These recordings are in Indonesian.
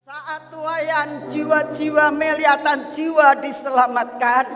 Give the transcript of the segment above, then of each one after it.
Saat tuayan jiwa-jiwa melihatan jiwa diselamatkan,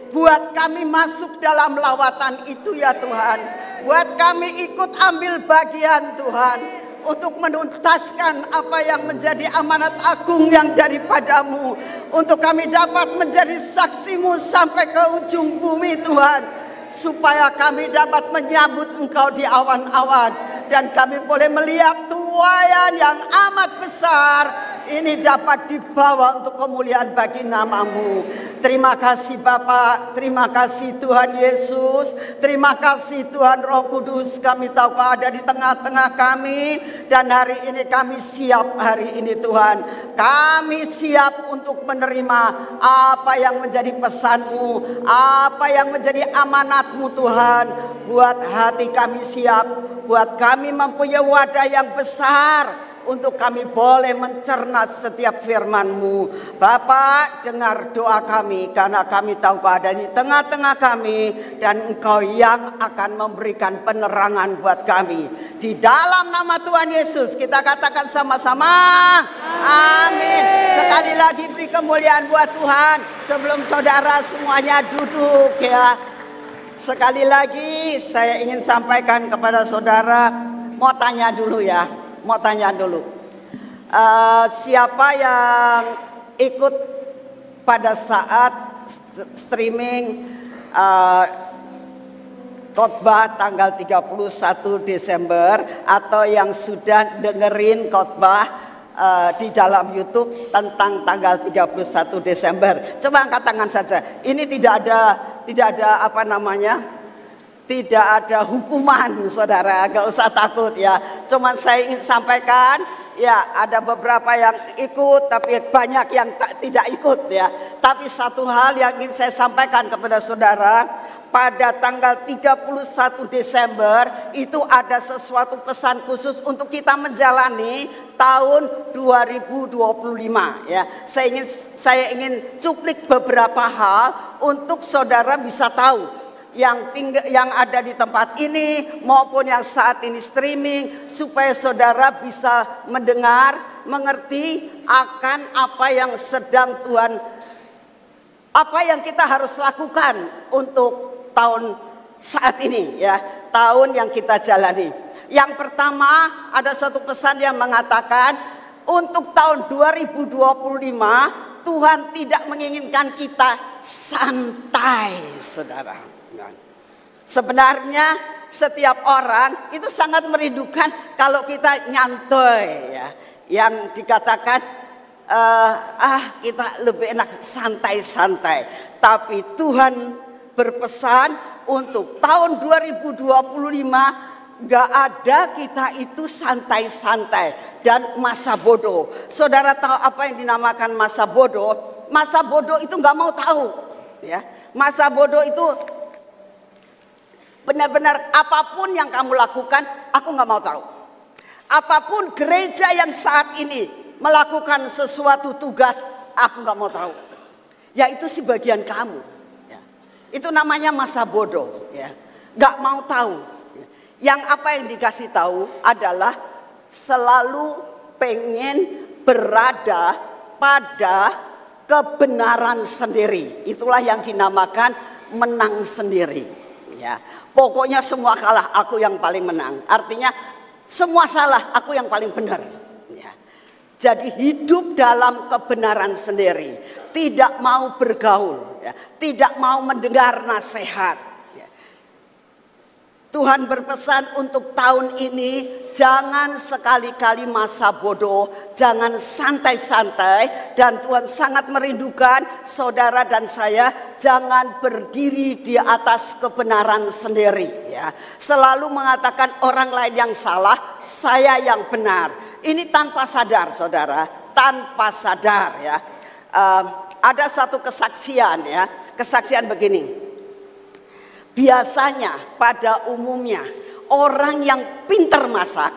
buat kami masuk dalam lawatan itu ya Tuhan. Buat kami ikut ambil bagian Tuhan, untuk menuntaskan apa yang menjadi amanat agung yang daripadamu. Untuk kami dapat menjadi saksimu sampai ke ujung bumi Tuhan. Supaya kami dapat menyambut Engkau di awan-awan. Dan kami boleh melihat tuayan yang amat besar ini dapat dibawa untuk kemuliaan bagi namamu. Terima kasih Bapa, terima kasih Tuhan Yesus, terima kasih Tuhan Roh Kudus. Kami tahu Kau ada di tengah-tengah kami, dan hari ini kami siap hari ini Tuhan. Kami siap untuk menerima apa yang menjadi pesan-Mu, apa yang menjadi amanat-Mu Tuhan. Buat hati kami siap, buat kami mempunyai wadah yang besar untuk kami boleh mencerna setiap firman-Mu. Bapa, dengar doa kami, karena kami tahu Kau ada di tengah-tengah kami, dan Engkau yang akan memberikan penerangan buat kami. Di dalam nama Tuhan Yesus kita katakan sama-sama, amin. Sekali lagi beri kemuliaan buat Tuhan. Sebelum saudara semuanya duduk ya, sekali lagi saya ingin sampaikan kepada saudara, mau tanya dulu ya. Mau tanya dulu, siapa yang ikut pada saat streaming khotbah tanggal 31 Desember atau yang sudah dengerin khotbah di dalam YouTube tentang tanggal 31 Desember? Coba angkat tangan saja. Ini tidak ada apa namanya? Tidak ada hukuman saudara, gak usah takut ya. Cuman saya ingin sampaikan, ya ada beberapa yang ikut tapi banyak yang tidak ikut ya. Tapi satu hal yang ingin saya sampaikan kepada saudara, pada tanggal 31 Desember itu ada sesuatu pesan khusus untuk kita menjalani tahun 2025 ya. Saya ingin cuplik beberapa hal untuk saudara bisa tahu, yang ada di tempat ini maupun yang saat ini streaming, supaya saudara bisa mendengar, mengerti akan apa yang sedang Tuhan, apa yang kita harus lakukan untuk tahun saat ini ya, tahun yang kita jalani. Yang pertama, ada satu pesan yang mengatakan untuk tahun 2025 Tuhan tidak menginginkan kita santai, saudara. Sebenarnya setiap orang itu sangat merindukan kalau kita nyantai ya. Yang dikatakan kita lebih enak santai-santai. Tapi Tuhan berpesan untuk tahun 2025 gak ada kita itu santai-santai dan masa bodoh. Saudara tahu apa yang dinamakan masa bodoh? Masa bodoh itu gak mau tahu ya. Masa bodoh itu benar-benar apapun yang kamu lakukan, aku gak mau tahu. Apapun gereja yang saat ini melakukan sesuatu tugas, aku gak mau tahu. Ya itu sih bagian kamu ya. Itu namanya masa bodoh ya. Gak mau tahu. Yang apa yang dikasih tahu adalah selalu pengen berada pada kebenaran sendiri. Itulah yang dinamakan menang sendiri ya. Pokoknya semua kalah, aku yang paling menang. Artinya semua salah, aku yang paling benar ya. Jadi hidup dalam kebenaran sendiri, tidak mau bergaul ya, tidak mau mendengar nasihat ya. Tuhan berpesan untuk tahun ini, jangan sekali-kali masa bodoh, jangan santai-santai. Dan Tuhan sangat merindukan saudara dan saya jangan berdiri di atas kebenaran sendiri ya. Selalu mengatakan orang lain yang salah, saya yang benar. Ini tanpa sadar saudara, tanpa sadar ya. Ada satu kesaksian ya, kesaksian begini. Biasanya pada umumnya orang yang pintar masak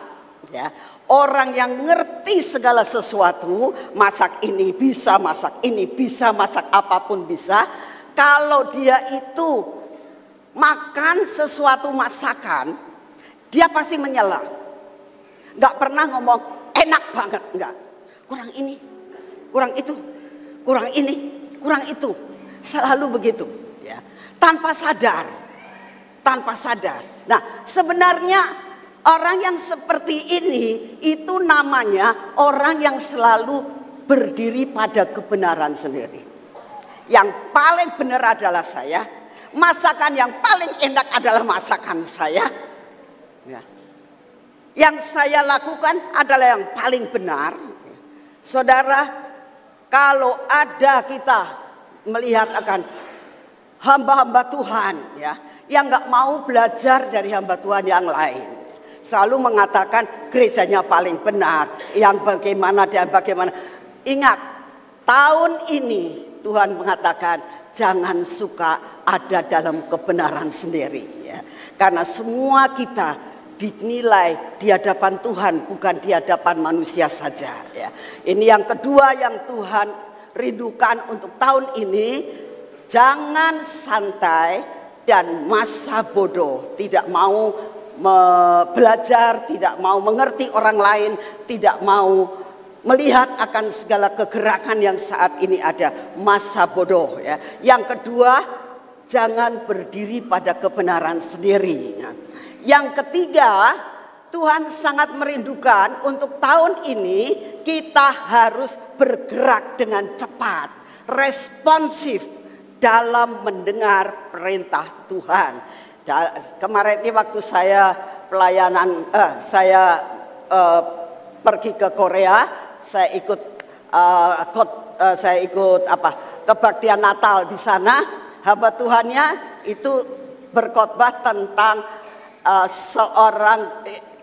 ya, orang yang ngerti segala sesuatu, masak ini bisa, masak ini bisa, masak apapun bisa. Kalau dia itu makan sesuatu masakan, dia pasti menyela. Gak pernah ngomong enak banget, enggak. kurang ini, kurang itu, kurang ini, kurang itu. Selalu begitu, ya. Tanpa sadar. Nah, sebenarnya orang yang seperti ini itu namanya orang yang selalu berdiri pada kebenaran sendiri. Yang paling benar adalah saya. Masakan yang paling enak adalah masakan saya. Ya. Yang saya lakukan adalah yang paling benar. Saudara, kalau ada kita melihat akan hamba-hamba Tuhan, ya, yang nggak mau belajar dari hamba Tuhan yang lain, selalu mengatakan gerejanya paling benar, yang bagaimana dan bagaimana. Ingat, tahun ini Tuhan mengatakan jangan suka ada dalam kebenaran sendiri, ya. Karena semua kita dinilai di hadapan Tuhan, bukan di hadapan manusia saja, ya. Ini yang kedua yang Tuhan rindukan untuk tahun ini. Jangan santai dan masa bodoh, tidak mau belajar, tidak mau mengerti orang lain, tidak mau melihat akan segala kegerakan yang saat ini ada, masa bodoh, ya. Yang kedua, jangan berdiri pada kebenaran sendiri. Yang ketiga, Tuhan sangat merindukan untuk tahun ini kita harus bergerak dengan cepat, responsif dalam mendengar perintah Tuhan. Kemarin ini waktu saya pelayanan, pergi ke Korea, saya ikut kebaktian Natal di sana. Hamba Tuhannya itu berkhotbah tentang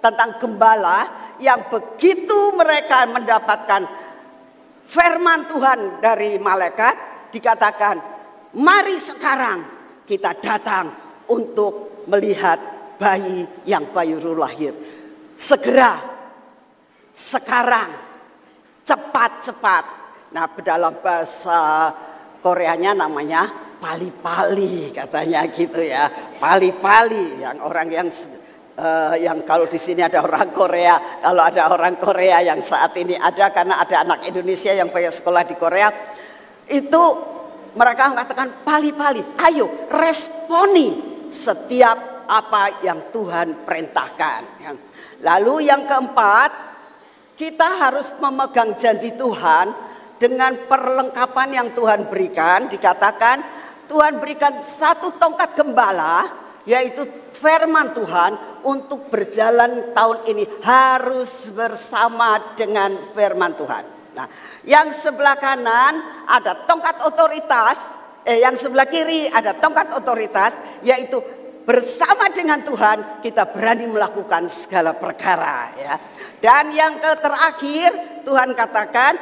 tentang gembala yang begitu mereka mendapatkan firman Tuhan dari malaikat, dikatakan, mari sekarang kita datang untuk melihat bayi yang baru lahir. Segera, sekarang, cepat-cepat. Nah, dalam bahasa Koreanya namanya pali-pali, katanya gitu, ya. Pali-pali, yang orang yang kalau di sini ada orang Korea, kalau ada orang Korea yang saat ini ada, karena ada anak Indonesia yang banyak sekolah di Korea, itu mereka mengatakan pali-pali, ayo responi setiap apa yang Tuhan perintahkan. Lalu yang keempat, kita harus memegang janji Tuhan dengan perlengkapan yang Tuhan berikan. Dikatakan Tuhan berikan satu tongkat gembala, yaitu firman Tuhan, untuk berjalan tahun ini harus bersama dengan firman Tuhan. Nah, yang sebelah kanan ada tongkat otoritas, yang sebelah kiri ada tongkat otoritas, yaitu bersama dengan Tuhan kita berani melakukan segala perkara, ya. Dan yang terakhir Tuhan katakan,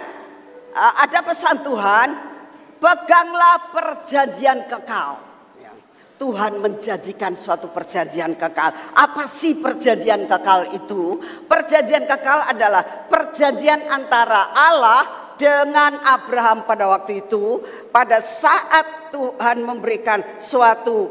ada pesan Tuhan, peganglah perjanjian kekal. Tuhan menjanjikan suatu perjanjian kekal. Apa sih perjanjian kekal itu? Perjanjian kekal adalah perjanjian antara Allah dengan Abraham pada waktu itu. Pada saat Tuhan memberikan suatu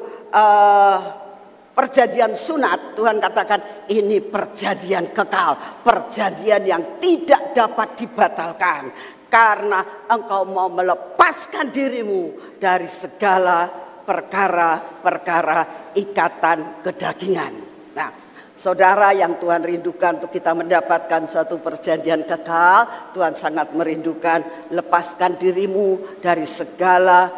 perjanjian sunat, Tuhan katakan ini perjanjian kekal, perjanjian yang tidak dapat dibatalkan, karena engkau mau melepaskan dirimu dari segala perkara-perkara ikatan kedagingan. Nah, saudara yang Tuhan rindukan untuk kita mendapatkan suatu perjanjian kekal, Tuhan sangat merindukan lepaskan dirimu dari segala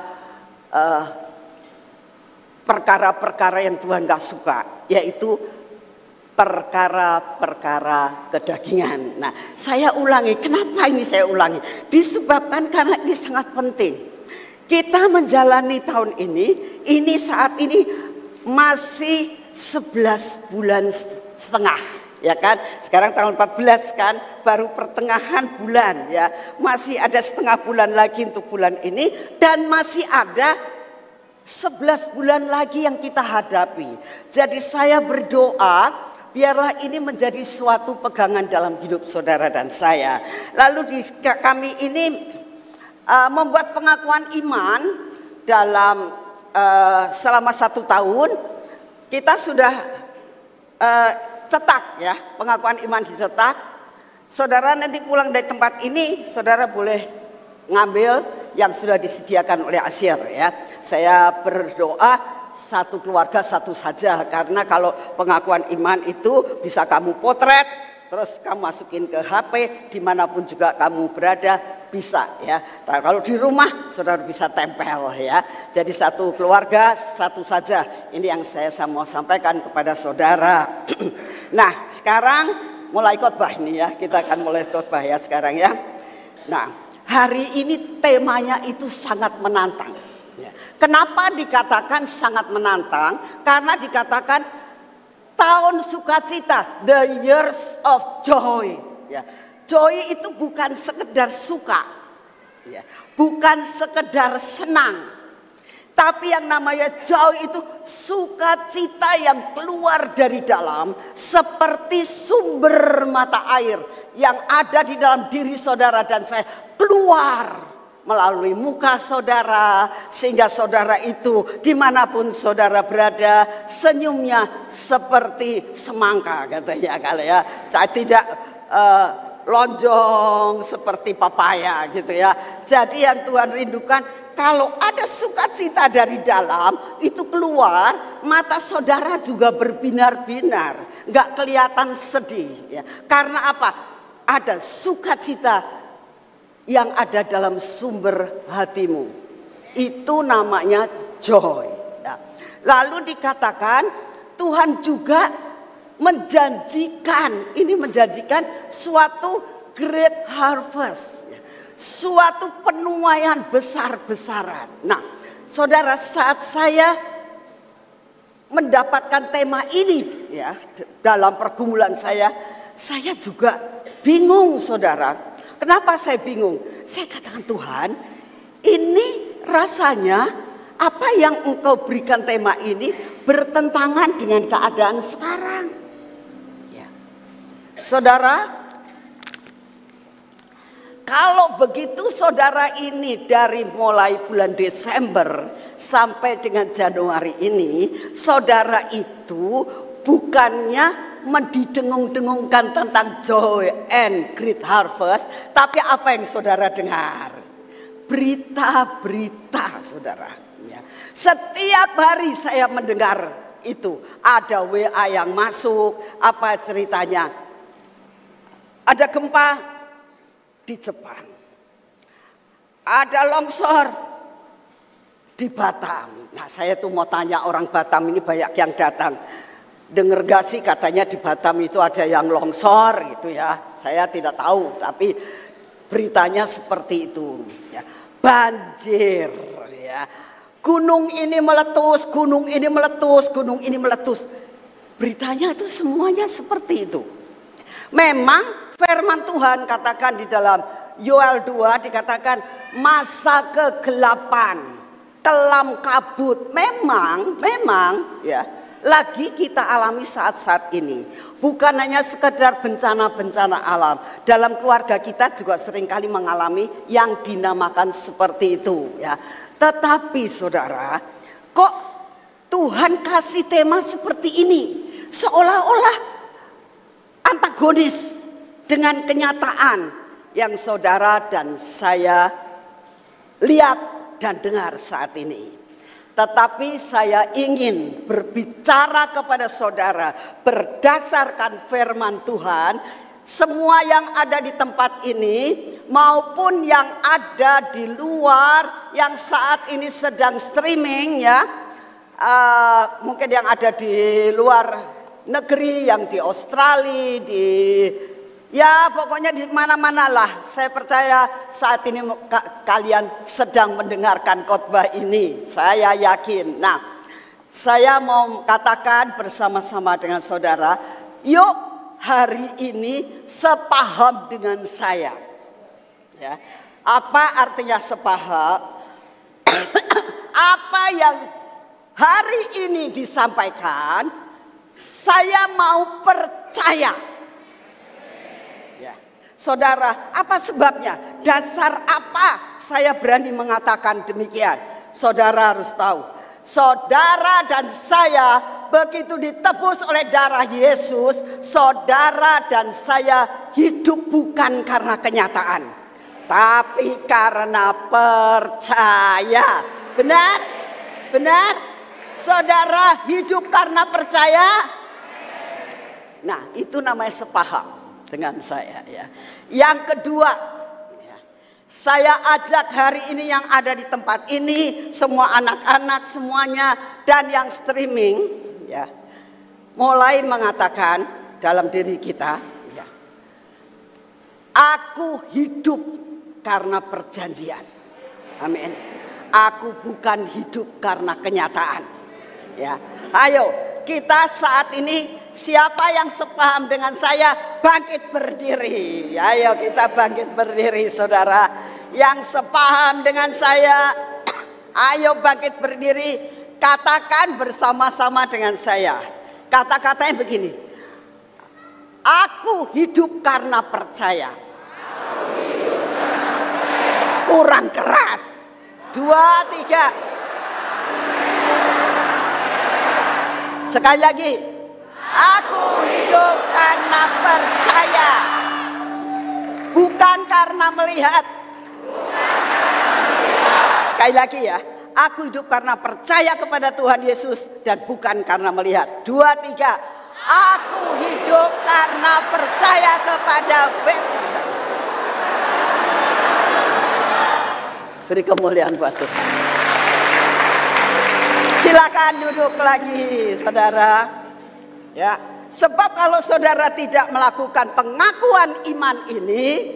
perkara-perkara yang Tuhan gak suka, yaitu perkara-perkara kedagingan. Nah, saya ulangi, kenapa ini saya ulangi? Disebabkan karena ini sangat penting. Kita menjalani tahun ini saat ini masih 11 bulan setengah, ya kan? Sekarang tahun 14 kan, baru pertengahan bulan, ya. Masih ada setengah bulan lagi untuk bulan ini, dan masih ada 11 bulan lagi yang kita hadapi. Jadi saya berdoa, biarlah ini menjadi suatu pegangan dalam hidup saudara dan saya. Lalu kami ini membuat pengakuan iman dalam selama 1 tahun. Kita sudah cetak, ya, pengakuan iman dicetak. Saudara nanti pulang dari tempat ini, saudara boleh ngambil yang sudah disediakan oleh Asyir ya. Saya berdoa satu keluarga satu saja, karena kalau pengakuan iman itu bisa kamu potret, terus kamu masukin ke HP dimanapun juga kamu berada bisa ya. Nah, kalau di rumah saudara bisa tempel ya. Jadi satu keluarga satu saja. Ini yang saya mau sampaikan kepada saudara. Nah sekarang mulai khotbah ini ya. Kita akan mulai khotbah ya sekarang ya. Nah hari ini temanya itu sangat menantang. Kenapa dikatakan sangat menantang? Karena dikatakan tahun sukacita, the years of joy. Ya. Joy itu bukan sekedar suka, ya. Bukan sekedar senang. Tapi yang namanya joy itu sukacita yang keluar dari dalam seperti sumber mata air yang ada di dalam diri saudara dan saya, keluar melalui muka saudara, sehingga saudara itu dimanapun saudara berada senyumnya seperti semangka katanya kali ya. Saya tidak lonjong seperti papaya gitu ya. Jadi yang Tuhan rindukan, kalau ada sukacita dari dalam itu keluar, mata saudara juga berbinar-binar, nggak kelihatan sedih ya. Karena apa? Ada sukacita yang ada dalam sumber hatimu. Itu namanya joy. Nah, lalu dikatakan Tuhan juga menjanjikan suatu great harvest, suatu penuaian besar-besaran. Nah, saudara, saat saya mendapatkan tema ini ya dalam pergumulan saya juga bingung, saudara. Kenapa saya bingung? Saya katakan, Tuhan, ini rasanya apa yang Engkau berikan tema ini bertentangan dengan keadaan sekarang. Ya. Saudara, kalau begitu saudara ini dari mulai bulan Desember sampai dengan Januari ini, saudara itu bukannya mendidengung-dengungkan tentang joy and great harvest, tapi apa yang saudara dengar? Berita-berita, saudara. Ya. Setiap hari saya mendengar itu, ada WA yang masuk, apa ceritanya? Ada gempa di Jepang, ada longsor di Batam. Nah, saya tuh mau tanya orang Batam ini, banyak yang datang. Dengar gak sih katanya di Batam itu ada yang longsor gitu ya. Saya tidak tahu, tapi beritanya seperti itu ya. Banjir ya. Gunung ini meletus, gunung ini meletus, gunung ini meletus. Beritanya itu semuanya seperti itu. Memang firman Tuhan katakan di dalam Yoel 2 dikatakan masa kegelapan, kelam kabut. Memang ya. Lagi kita alami saat-saat ini. Bukan hanya sekedar bencana-bencana alam. Dalam keluarga kita juga seringkali mengalami yang dinamakan seperti itu ya. Tetapi saudara, kok Tuhan kasih tema seperti ini? Seolah-olah antagonis dengan kenyataan yang saudara dan saya lihat dan dengar saat ini. Tetapi saya ingin berbicara kepada saudara berdasarkan firman Tuhan. Semua yang ada di tempat ini maupun yang ada di luar, yang saat ini sedang streaming ya. Mungkin yang ada di luar negeri, yang di Australia, ya pokoknya di mana-mana lah. Saya percaya saat ini kalian sedang mendengarkan khotbah ini. Saya yakin. Nah, saya mau katakan bersama-sama dengan saudara, yuk hari ini sepaham dengan saya. Ya. Apa artinya sepaham? Apa yang hari ini disampaikan, saya mau percaya. Saudara, apa sebabnya? Dasar apa saya berani mengatakan demikian? Saudara harus tahu, saudara dan saya begitu ditebus oleh darah Yesus, saudara dan saya hidup bukan karena kenyataan, tapi karena percaya. Benar? Benar? Saudara hidup karena percaya? Nah, itu namanya sepaham dengan saya ya. Yang kedua, ya, saya ajak hari ini yang ada di tempat ini, semua anak-anak semuanya dan yang streaming ya, mulai mengatakan dalam diri kita, ya, aku hidup karena perjanjian. Amin. Aku bukan hidup karena kenyataan. Ya, ayo kita saat ini, siapa yang sepaham dengan saya, bangkit berdiri. Ayo kita bangkit berdiri, saudara. Yang sepaham dengan saya, ayo bangkit berdiri. Katakan bersama-sama dengan saya. Kata-katanya begini. Aku hidup karena percaya. Kurang keras. 2, 3. Sekali lagi. Aku hidup karena percaya. Bukan karena melihat. Sekali lagi ya. Aku hidup karena percaya kepada Tuhan Yesus dan bukan karena melihat. 2, 3. Aku hidup karena percaya kepada firman. Beri kemuliaan buat Tuhan. Silakan duduk lagi, saudara. Ya, sebab kalau saudara tidak melakukan pengakuan iman ini,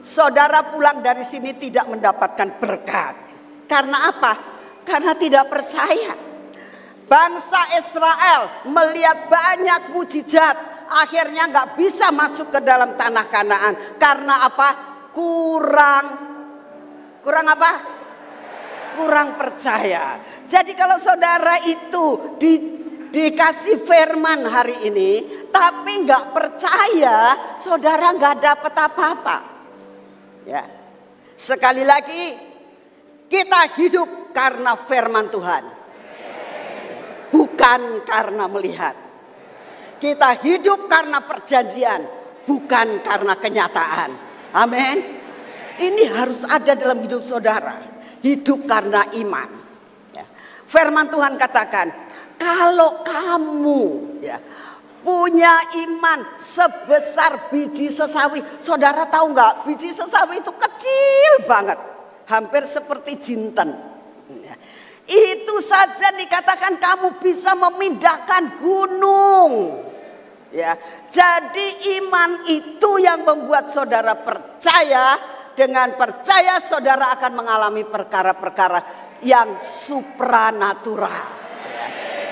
saudara pulang dari sini tidak mendapatkan berkat. Karena apa? Karena tidak percaya. Bangsa Israel melihat banyak mujizat, akhirnya nggak bisa masuk ke dalam tanah Kanaan. Karena apa? Kurang apa? Kurang percaya. Jadi kalau saudara itu dikasih firman hari ini, tapi nggak percaya, saudara nggak dapat apa-apa. Ya, sekali lagi, kita hidup karena firman Tuhan, bukan karena melihat. Kita hidup karena perjanjian, bukan karena kenyataan. Amin. Ini harus ada dalam hidup saudara. Hidup karena iman. Ya. Firman Tuhan katakan, kalau kamu ya, punya iman sebesar biji sesawi. Saudara tahu nggak, biji sesawi itu kecil banget, hampir seperti jinten. Ya. Itu saja dikatakan kamu bisa memindahkan gunung. Ya, jadi iman itu yang membuat saudara percaya. Dengan percaya saudara akan mengalami perkara-perkara yang supranatural.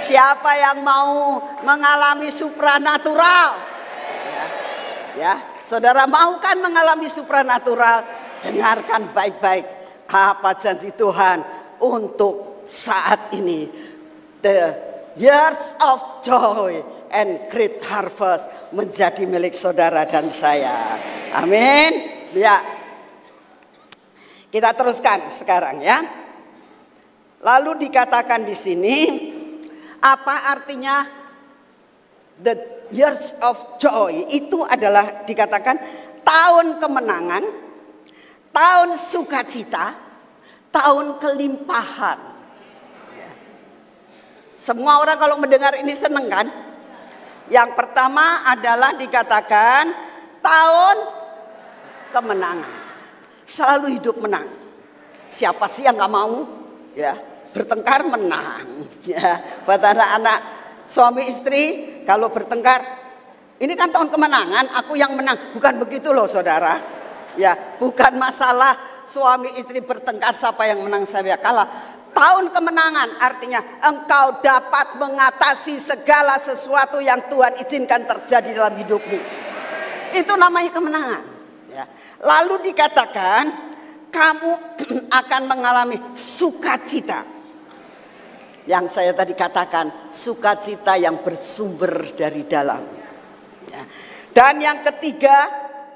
Siapa yang mau mengalami supranatural? Ya, saudara mau kan mengalami supranatural? Dengarkan baik-baik apa janji Tuhan untuk saat ini. The years of joy and great harvest menjadi milik saudara dan saya. Amin. Ya. Kita teruskan sekarang ya. Lalu dikatakan di sini, apa artinya the years of joy? Itu adalah dikatakan tahun kemenangan, tahun sukacita, tahun kelimpahan. Semua orang kalau mendengar ini seneng kan? Yang pertama adalah dikatakan tahun kemenangan. Selalu hidup menang. Siapa sih yang nggak mau? Ya, bertengkar menang. Ya, buat anak-anak suami istri kalau bertengkar, ini kan tahun kemenangan, aku yang menang. Bukan begitu loh, saudara. Ya, bukan masalah suami istri bertengkar siapa yang menang siapa yang kalah. Tahun kemenangan artinya engkau dapat mengatasi segala sesuatu yang Tuhan izinkan terjadi dalam hidupmu. Itu namanya kemenangan. Ya. Lalu dikatakan kamu akan mengalami sukacita. Yang saya tadi katakan sukacita yang bersumber dari dalam. Ya. Dan yang ketiga,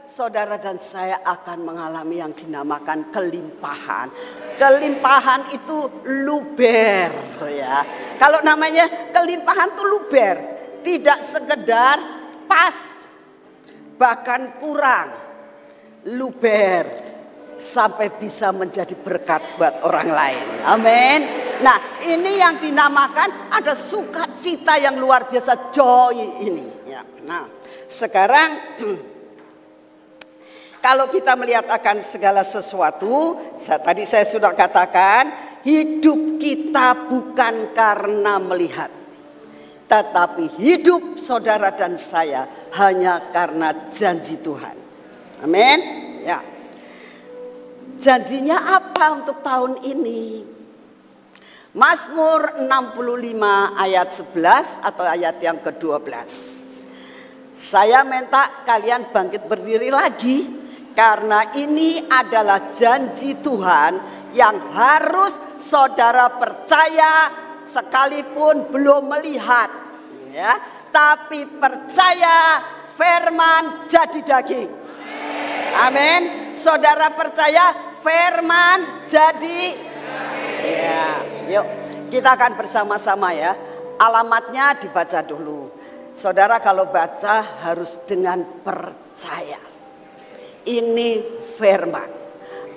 saudara dan saya akan mengalami yang dinamakan kelimpahan. Kelimpahan itu luber ya. Kalau namanya kelimpahan itu luber, tidak sekedar pas, bahkan kurang, luber, sampai bisa menjadi berkat buat orang lain. Amin. Nah, ini yang dinamakan ada sukacita yang luar biasa, joy ini. Ya. Nah, sekarang kalau kita melihat akan segala sesuatu, tadi saya sudah katakan, hidup kita bukan karena melihat, tetapi hidup saudara dan saya hanya karena janji Tuhan. Amin. Ya. Janjinya apa untuk tahun ini? Mazmur 65 ayat 11 atau ayat yang ke-12. Saya minta kalian bangkit berdiri lagi, karena ini adalah janji Tuhan yang harus saudara percaya sekalipun belum melihat, ya, tapi percaya firman jadi daging. Amin. Saudara percaya firman jadi, ya. Yuk kita akan bersama-sama ya. Alamatnya dibaca dulu. Saudara kalau baca harus dengan percaya. Ini firman.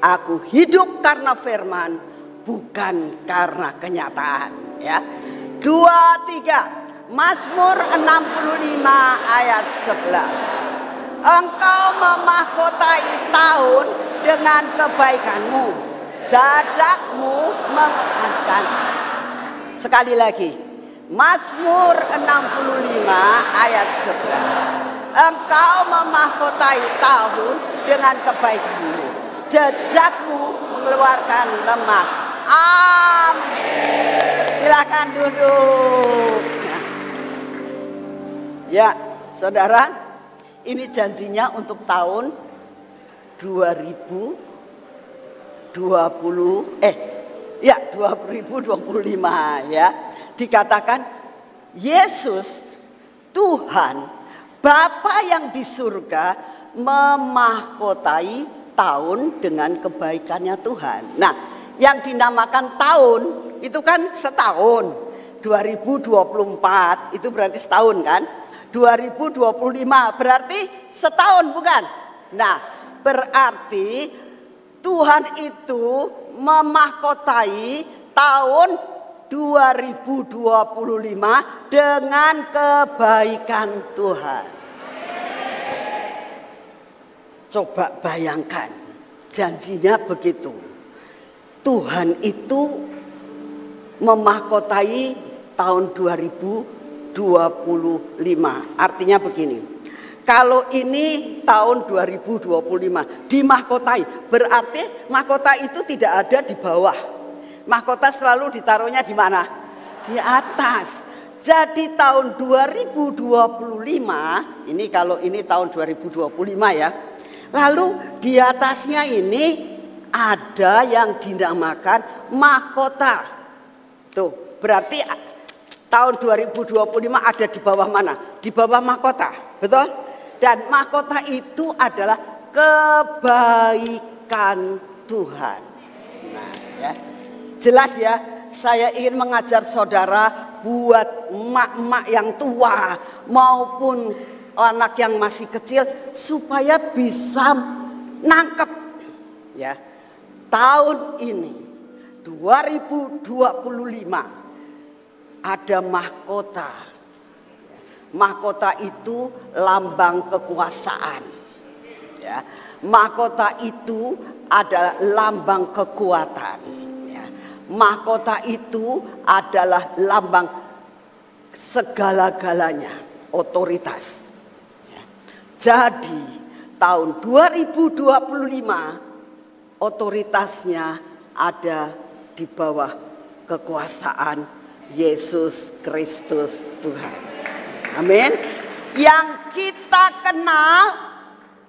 Aku hidup karena firman, bukan karena kenyataan. Ya. 2, 3. Mazmur 65 ayat 11. Engkau memahkotai tahun dengan kebaikanmu, jadakmu mengenakan. Sekali lagi, Mazmur 65 ayat 11. Engkau memahkotai tahun dengan kebaikanmu, jejakmu mengeluarkan lemak. Amin. Silakan duduk. Ya, saudara, ini janjinya untuk tahun 2025 ya. Dikatakan Yesus Tuhan Bapa yang di surga memahkotai tahun dengan kebaikannya Tuhan. Nah, yang dinamakan tahun itu kan setahun. 2024 itu berarti setahun kan? 2025 berarti setahun bukan? Nah, berarti Tuhan itu memahkotai tahun 2025 dengan kebaikan Tuhan. Coba bayangkan, janjinya begitu. Tuhan itu memahkotai tahun 2025. Artinya begini, kalau ini tahun 2025 dimahkotai, berarti mahkota itu tidak ada di bawah. Mahkota selalu ditaruhnya di mana? Di atas. Jadi tahun 2025, ini kalau ini tahun 2025 ya. Lalu di atasnya ini ada yang dinamakan mahkota. Tuh, berarti tahun 2025 ada di bawah mana? Di bawah mahkota, betul? Dan mahkota itu adalah kebaikan Tuhan. Nah, ya. Jelas ya, saya ingin mengajar saudara buat emak-emak yang tua maupun anak yang masih kecil supaya bisa nangkep ya. Tahun ini 2025 ada mahkota. Mahkota itu lambang kekuasaan. Ya. Mahkota itu adalah lambang kekuatan. Mahkota itu adalah lambang segala-galanya, otoritas. Jadi tahun 2025 otoritasnya ada di bawah kekuasaan Yesus Kristus Tuhan. Amin. Yang kita kenal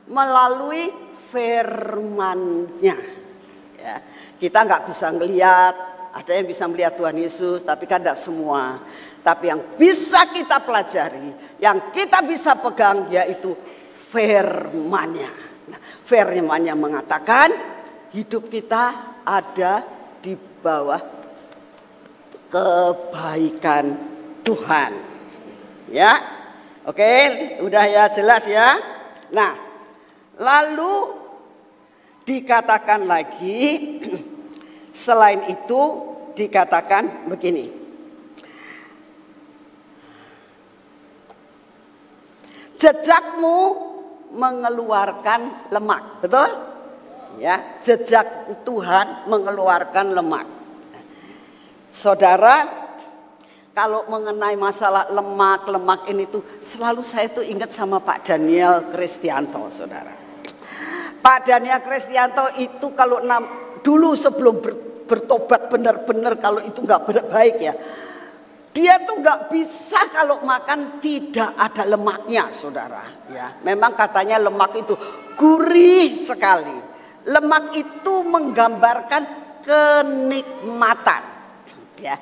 melalui firman-Nya. Ya. Kita nggak bisa ngelihat, ada yang bisa melihat Tuhan Yesus, tapi kan tidak semua. Tapi yang bisa kita pelajari, yang kita bisa pegang yaitu firman-Nya. Nah, firman-Nya mengatakan hidup kita ada di bawah kebaikan Tuhan. Ya, oke, udah ya jelas ya. Nah, lalu dikatakan lagi, selain itu dikatakan begini. Jejakmu mengeluarkan lemak, betul? Ya, jejak Tuhan mengeluarkan lemak. Saudara, kalau mengenai masalah lemak ini tuh selalu saya tuh ingat sama Pak Daniel Kristianto, saudara. Pak Daniel Kristianto itu kalau dulu sebelum bertobat benar-benar kalau itu nggak baik ya, dia tuh nggak bisa kalau makan tidak ada lemaknya, saudara. Ya, memang katanya lemak itu gurih sekali. Lemak itu menggambarkan kenikmatan. Ya,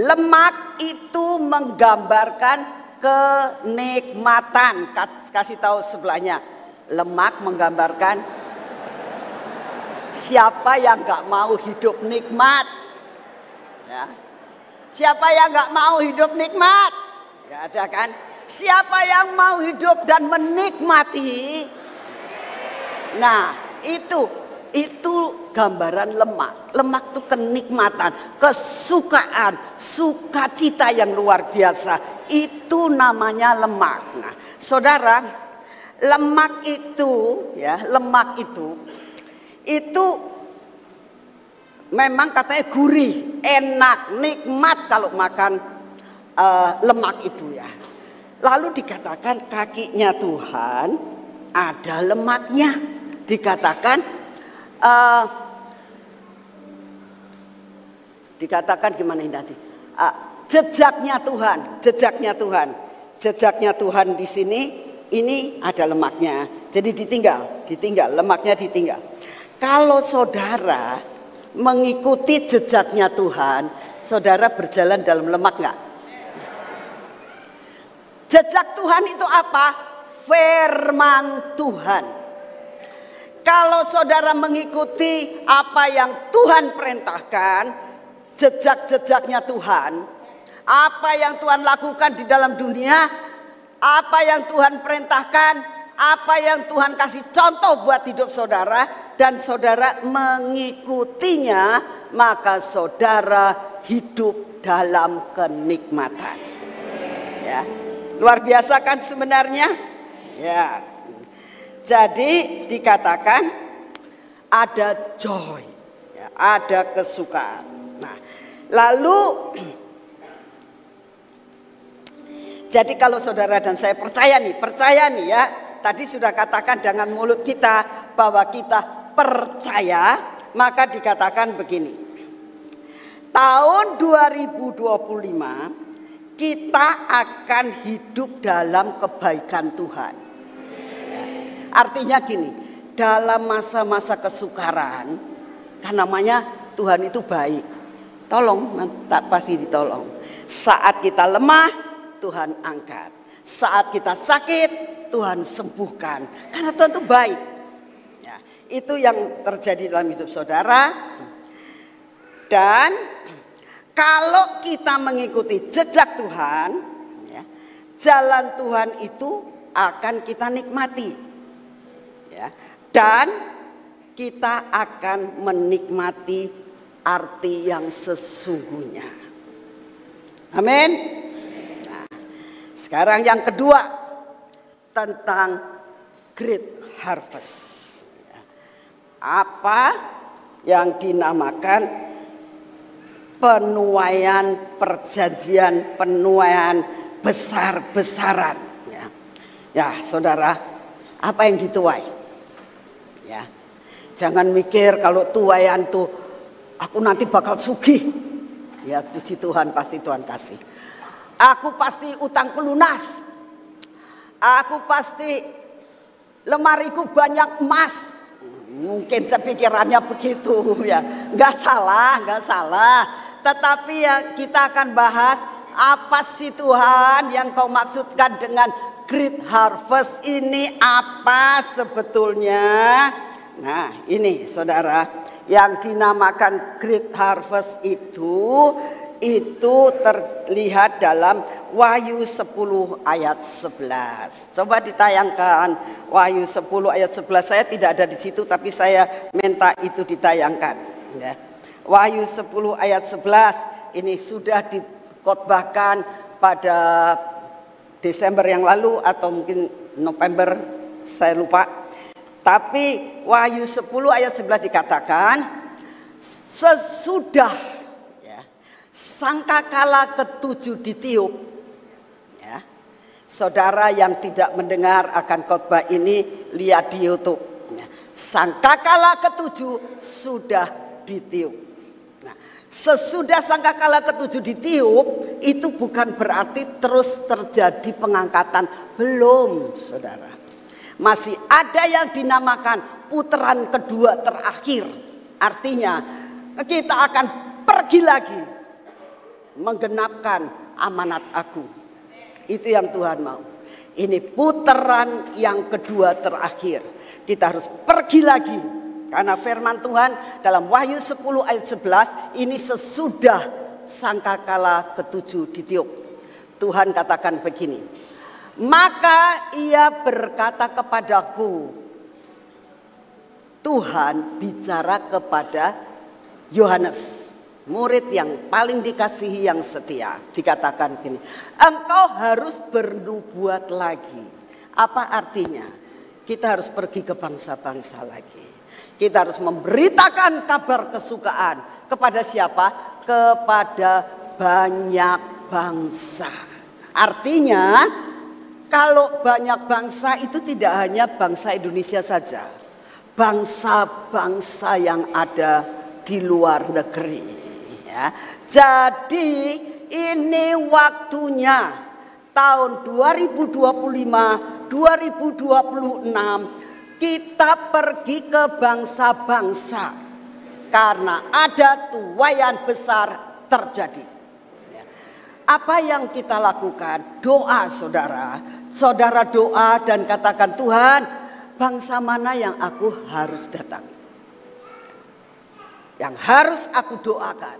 lemak itu menggambarkan kenikmatan. Kasih tahu sebelahnya, lemak menggambarkan siapa yang nggak mau hidup nikmat. Ya. Siapa yang nggak mau hidup nikmat? Nggak ada kan? Siapa yang mau hidup dan menikmati? Nah, itu gambaran lemak. Lemak itu kenikmatan, kesukaan, sukacita yang luar biasa. Itu namanya lemak. Nah, saudara, lemak itu memang katanya gurih, enak, nikmat kalau makan lemak itu ya. Lalu dikatakan kakinya Tuhan ada lemaknya. Dikatakan gimana ini tadi? Jejaknya Tuhan di sini ini ada lemaknya. Jadi ditinggal, lemaknya ditinggal. Kalau saudara mengikuti jejaknya Tuhan, saudara berjalan dalam lemak enggak? Jejak Tuhan itu apa? Firman Tuhan. Kalau saudara mengikuti apa yang Tuhan perintahkan, jejak-jejaknya Tuhan, apa yang Tuhan lakukan di dalam dunia, apa yang Tuhan perintahkan, apa yang Tuhan kasih contoh buat hidup saudara, dan saudara mengikutinya, maka saudara hidup dalam kenikmatan. Ya, luar biasa kan sebenarnya? Ya. Jadi dikatakan ada joy, ya, ada kesukaan. Nah, lalu jadi kalau saudara dan saya percaya nih ya, tadi sudah katakan dengan mulut kita bahwa kita percaya, maka dikatakan begini. Tahun 2025 kita akan hidup dalam kebaikan Tuhan. Artinya gini, dalam masa-masa kesukaran, kan namanya Tuhan itu baik. Tolong, tak pasti ditolong. Saat kita lemah, Tuhan angkat. Saat kita sakit, Tuhan sembuhkan. Karena Tuhan itu baik. Ya, itu yang terjadi dalam hidup saudara. Dan kalau kita mengikuti jejak Tuhan, ya, jalan Tuhan itu akan kita nikmati. Ya, dan kita akan menikmati arti yang sesungguhnya. Amin. Nah, sekarang yang kedua tentang great harvest. Apa yang dinamakan penuaian perjanjian, penuaian besar-besaran. Ya, saudara, apa yang dituai? Ya, jangan mikir kalau tuaian tuh aku nanti bakal sugih. Ya, puji Tuhan, pasti Tuhan kasih. Aku pasti utang pelunas. Aku pasti lemariku banyak emas. Mungkin pikirannya begitu ya. Nggak salah. Tetapi ya kita akan bahas apa sih Tuhan yang kau maksudkan dengan great harvest ini, apa sebetulnya? Nah, ini saudara, yang dinamakan great harvest itu itu terlihat dalam Wahyu 10 ayat 11. Coba ditayangkan Wahyu 10 ayat 11. Saya tidak ada di situ tapi saya minta itu ditayangkan ya. Wahyu 10 ayat 11 ini sudah dikotbahkan pada Desember yang lalu atau mungkin November, saya lupa. Tapi Wahyu 10 ayat 11 dikatakan sesudah sangkakala ketujuh ditiup, ya. Saudara yang tidak mendengar akan khotbah ini, lihat di YouTube. Ya. Sangkakala ketujuh sudah ditiup. Nah, sesudah sangkakala ketujuh ditiup, itu bukan berarti terus terjadi pengangkatan. Belum, saudara. Masih ada yang dinamakan putaran kedua terakhir. Artinya kita akan pergi lagi menggenapkan amanat agung. Itu yang Tuhan mau. Ini putaran yang kedua terakhir. Kita harus pergi lagi. Karena firman Tuhan dalam Wahyu 10 ayat 11. Ini sesudah sangkakala ketujuh ditiup. Tuhan katakan begini. Maka ia berkata kepadaku. Tuhan bicara kepada Yohanes, murid yang paling dikasihi yang setia. Dikatakan gini, engkau harus bernubuat lagi. Apa artinya? Kita harus pergi ke bangsa-bangsa lagi. Kita harus memberitakan kabar kesukaan. Kepada siapa? Kepada banyak bangsa. Artinya kalau banyak bangsa itu tidak hanya bangsa Indonesia saja. Bangsa-bangsa yang ada di luar negeri. Ya. Jadi ini waktunya tahun 2025, 2026 kita pergi ke bangsa-bangsa karena ada tuaian besar terjadi. Ya. Apa yang kita lakukan? Doa, saudara. Saudara doa dan katakan, Tuhan, bangsa mana yang aku harus datangi? Yang harus aku doakan.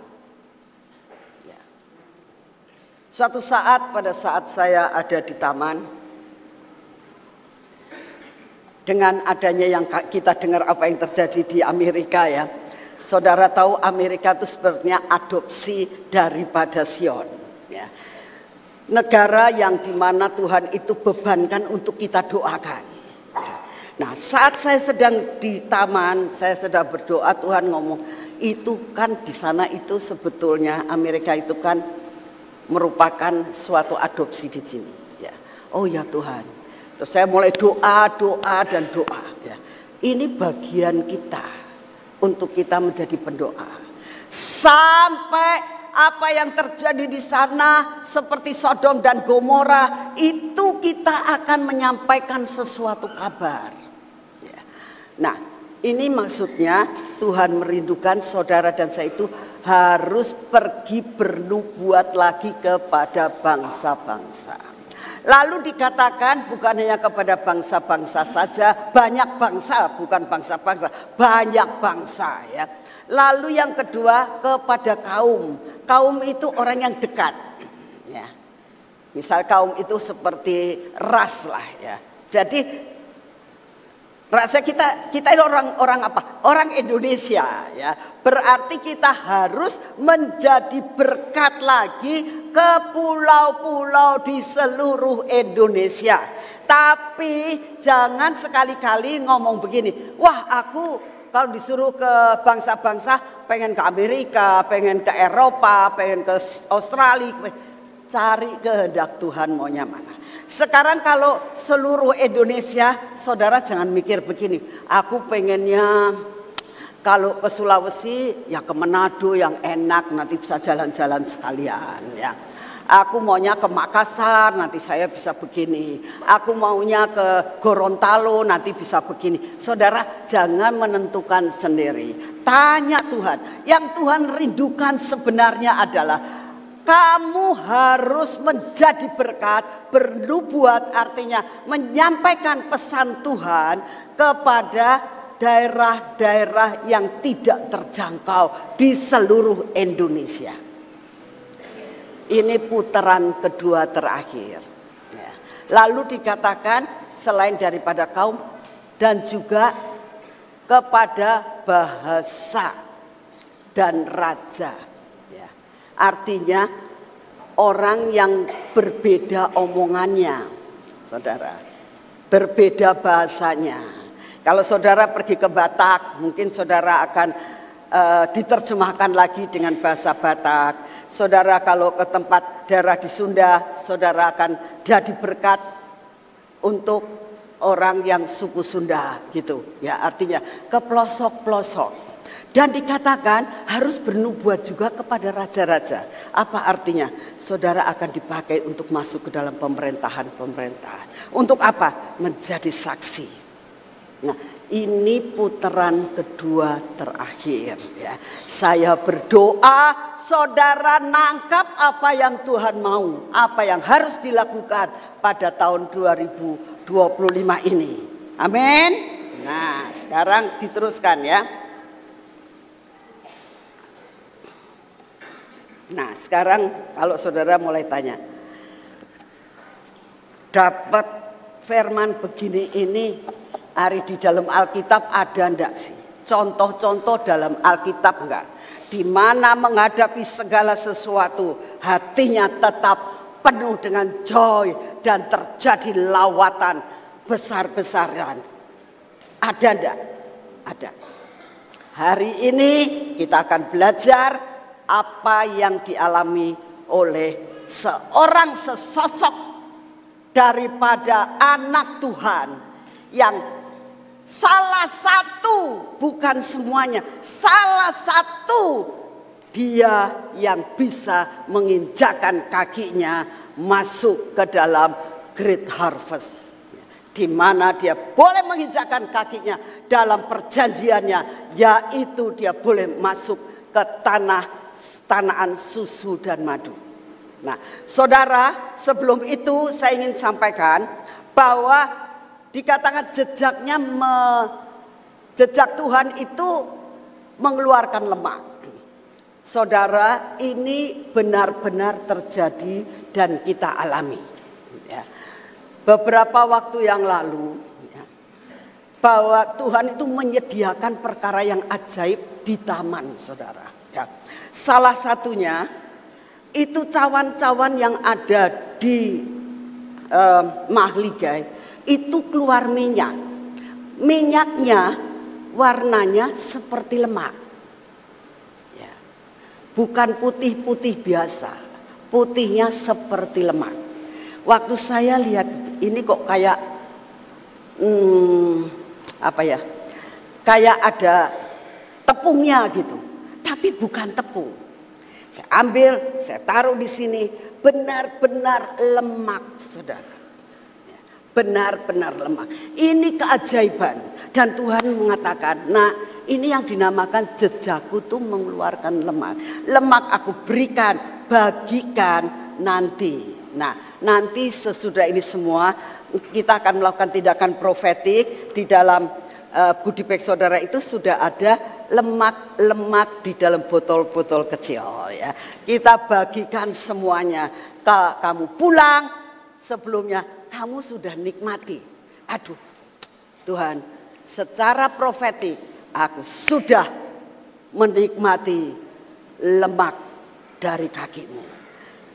Ya. Suatu saat pada saat saya ada di taman, dengan adanya yang kita dengar apa yang terjadi di Amerika ya. Saudara tahu Amerika itu sebenarnya adopsi daripada Sion. Ya. Negara yang dimana Tuhan itu bebankan untuk kita doakan. Ya. Nah saat saya sedang di taman, saya sedang berdoa, Tuhan ngomong, itu kan di sana itu sebetulnya Amerika itu kan merupakan suatu adopsi di sini. Ya. Oh ya Tuhan. Terus saya mulai doa dan doa. Ya. Ini bagian kita untuk kita menjadi pendoa. Sampai apa yang terjadi di sana seperti Sodom dan Gomora itu kita akan menyampaikan sesuatu kabar. Ya. Nah. Ini maksudnya Tuhan merindukan saudara dan saya itu harus pergi bernubuat lagi kepada bangsa-bangsa. Lalu dikatakan bukan hanya kepada bangsa-bangsa saja, banyak bangsa, bukan bangsa-bangsa, banyak bangsa ya. Lalu yang kedua kepada kaum. Kaum itu orang yang dekat. Ya. Misal kaum itu seperti ras lah ya. Jadi rasa kita ini orang apa? Orang Indonesia ya. Berarti kita harus menjadi berkat lagi ke pulau-pulau di seluruh Indonesia. Tapi jangan sekali-kali ngomong begini. Wah, aku kalau disuruh ke bangsa-bangsa pengen ke Amerika, pengen ke Eropa, pengen ke Australia. Cari kehendak Tuhan maunya mana. Sekarang kalau seluruh Indonesia, saudara jangan mikir begini. Aku pengennya kalau ke Sulawesi ya ke Manado yang enak, nanti bisa jalan-jalan sekalian ya. Aku maunya ke Makassar, nanti saya bisa begini. Aku maunya ke Gorontalo, nanti bisa begini. Saudara jangan menentukan sendiri. Tanya Tuhan. Yang Tuhan rindukan sebenarnya adalah kamu harus menjadi berkat, bernubuat artinya menyampaikan pesan Tuhan kepada daerah-daerah yang tidak terjangkau di seluruh Indonesia. Ini putaran kedua terakhir. Ya. Lalu dikatakan selain daripada kaum dan juga kepada bahasa dan raja. Ya. Artinya orang yang berbeda omongannya, saudara, berbeda bahasanya. Kalau saudara pergi ke Batak, mungkin saudara akan diterjemahkan lagi dengan bahasa Batak. Saudara kalau ke tempat daerah di Sunda, saudara akan jadi berkat untuk orang yang suku Sunda gitu. Ya, artinya ke pelosok-pelosok. Dan dikatakan harus bernubuat juga kepada raja-raja. Apa artinya? Saudara akan dipakai untuk masuk ke dalam pemerintahan. Untuk apa? Menjadi saksi. Nah, ini putaran kedua terakhir ya. Saya berdoa saudara nangkap apa yang Tuhan mau, apa yang harus dilakukan pada tahun 2025 ini. Amin. Nah, sekarang diteruskan ya. Nah, sekarang kalau saudara mulai tanya, dapat firman begini ini hari di dalam Alkitab ada enggak sih? Contoh-contoh dalam Alkitab enggak? Di mana menghadapi segala sesuatu hatinya tetap penuh dengan joy dan terjadi lawatan besar-besaran. Ada enggak? Ada. Hari ini kita akan belajar apa yang dialami oleh seorang sesosok daripada anak Tuhan yang salah satu, bukan semuanya, salah satu dia yang bisa menginjakkan kakinya masuk ke dalam Great Harvest, di mana dia boleh menginjakkan kakinya dalam perjanjiannya, yaitu dia boleh masuk ke tanaan susu dan madu. Nah, saudara, sebelum itu saya ingin sampaikan bahwa dikatakan jejak Tuhan itu mengeluarkan lemak. Saudara, ini benar-benar terjadi dan kita alami. Ya. Beberapa waktu yang lalu, ya, bahwa Tuhan itu menyediakan perkara yang ajaib di taman, saudara. Ya. Salah satunya itu cawan-cawan yang ada di Mahligai itu keluar minyak. Minyaknya warnanya seperti lemak. Ya. Bukan putih-putih biasa. Putihnya seperti lemak. Waktu saya lihat ini kok kayak apa ya? Kayak ada tepungnya gitu. Tapi bukan tepung. Saya ambil, saya taruh di sini, benar-benar lemak, saudara. Benar-benar lemak. Ini keajaiban. Dan Tuhan mengatakan, nah ini yang dinamakan jejakku tuh mengeluarkan lemak. Lemak aku berikan, bagikan nanti. Nah nanti sesudah ini semua kita akan melakukan tindakan profetik. Di dalam goodie bag saudara itu sudah ada lemak-lemak di dalam botol-botol kecil ya. Kita bagikan semuanya. Kamu pulang sebelumnya kamu sudah nikmati. Aduh, Tuhan, secara profetik aku sudah menikmati lemak dari kakimu.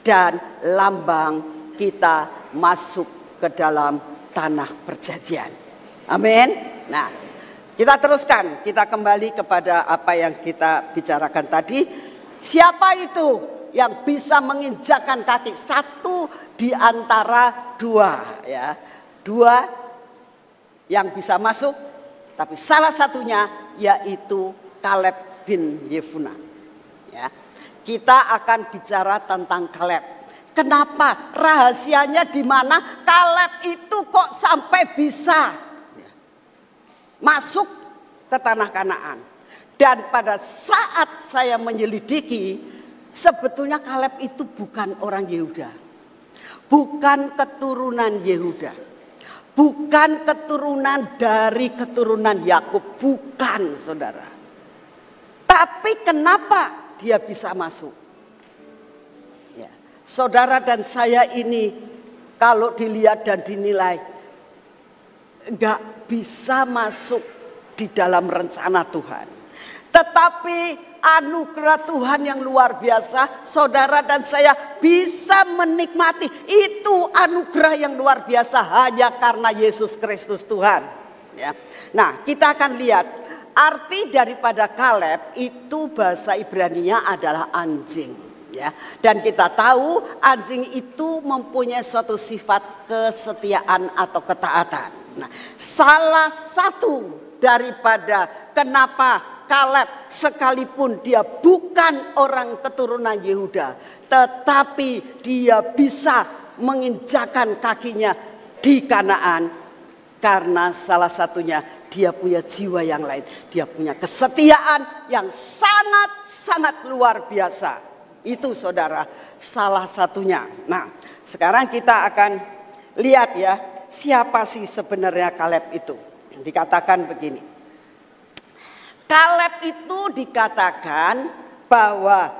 Dan lambang kita masuk ke dalam tanah perjanjian. Amin. Nah, kita teruskan. Kita kembali kepada apa yang kita bicarakan tadi. Siapa itu yang bisa menginjakkan kaki? Satu di antara dua, ya, dua yang bisa masuk, tapi salah satunya yaitu Kaleb bin Yefuna. Ya, kita akan bicara tentang Kaleb. Kenapa? Rahasianya di mana Kaleb itu kok sampai bisa masuk ke tanah Kanaan? Dan pada saat saya menyelidiki, sebetulnya Kaleb itu bukan orang Yehuda. Bukan keturunan Yehuda. Bukan keturunan dari keturunan Yakub. Bukan, saudara. Tapi kenapa dia bisa masuk? Ya. saudara dan saya ini kalau dilihat dan dinilai nggak bisa masuk di dalam rencana Tuhan. Tetapi anugerah Tuhan yang luar biasa, saudara dan saya bisa menikmati. Itu anugerah yang luar biasa hanya karena Yesus Kristus Tuhan. Ya. Nah, kita akan lihat arti daripada Kaleb itu bahasa Ibraninya adalah anjing. Ya. Dan kita tahu anjing itu mempunyai suatu sifat kesetiaan atau ketaatan. Nah, salah satu daripada kenapa Kaleb sekalipun dia bukan orang keturunan Yehuda, tetapi dia bisa menginjakan kakinya di Kanaan karena salah satunya dia punya jiwa yang lain, dia punya kesetiaan yang sangat-sangat luar biasa. Itu saudara, salah satunya. Nah, sekarang kita akan lihat ya, siapa sih sebenarnya Kaleb itu? Dikatakan begini. Kaleb itu dikatakan bahwa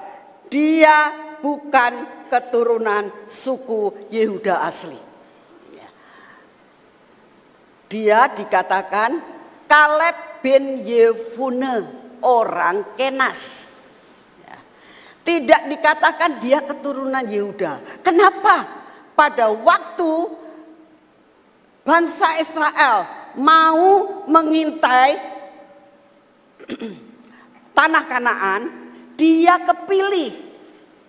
dia bukan keturunan suku Yehuda asli. Dia dikatakan Kaleb bin Yefune, orang Kenas. Tidak dikatakan dia keturunan Yehuda. Kenapa? Pada waktu bangsa Israel mau mengintai tanah Kanaan, dia kepilih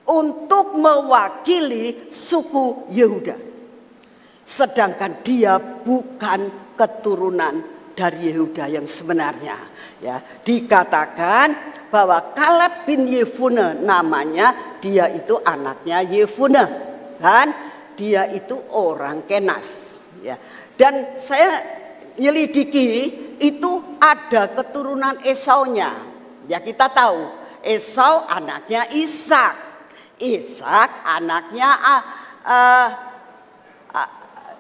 untuk mewakili suku Yehuda. Sedangkan dia bukan keturunan dari Yehuda yang sebenarnya. Ya, dikatakan bahwa Kaleb bin Yefune namanya, dia itu anaknya Yefune dan dia itu orang Kenas. Ya. Dan saya nyelidiki itu ada keturunan Esaunya. Ya, kita tahu Esau anaknya Ishak, Ishak anaknya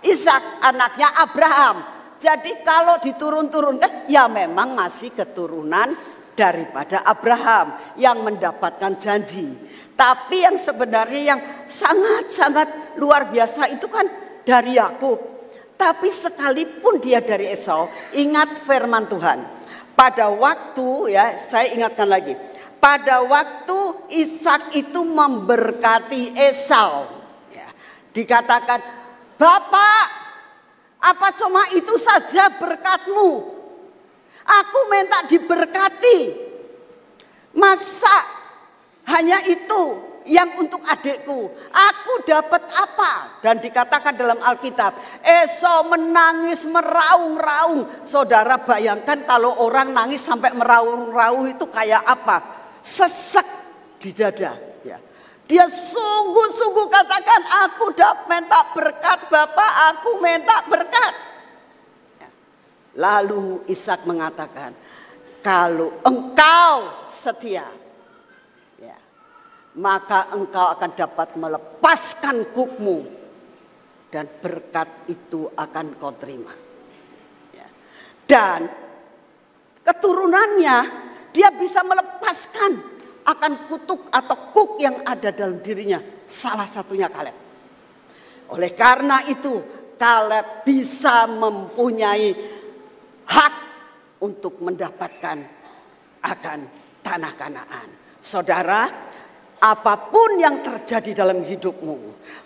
Ishak anaknya Abraham. Jadi kalau diturun-turunkan ya memang masih keturunan daripada Abraham yang mendapatkan janji. Tapi yang sebenarnya yang sangat-sangat luar biasa itu kan dari Yakub. Tapi sekalipun dia dari Esau, ingat firman Tuhan. Pada waktu, ya saya ingatkan lagi. Pada waktu Ishak itu memberkati Esau. Ya, dikatakan, Bapak, apa cuma itu saja berkatmu? Aku minta diberkati. Masa hanya itu yang untuk adikku? Aku dapat apa? Dan dikatakan dalam Alkitab, Esau menangis meraung-raung. Saudara bayangkan kalau orang nangis sampai meraung-raung itu kayak apa? Sesek di dada. Ya. Dia sungguh-sungguh katakan, aku dapat minta berkat Bapak, aku minta berkat. Ya. Lalu Ishak mengatakan, kalau engkau setia, maka engkau akan dapat melepaskan kukmu dan berkat itu akan kau terima. Ya. Dan keturunannya dia bisa melepaskan akan kutuk atau kuk yang ada dalam dirinya. Salah satunya Kaleb. Oleh karena itu Kaleb bisa mempunyai hak untuk mendapatkan akan tanah Kanaan. Saudara, apapun yang terjadi dalam hidupmu,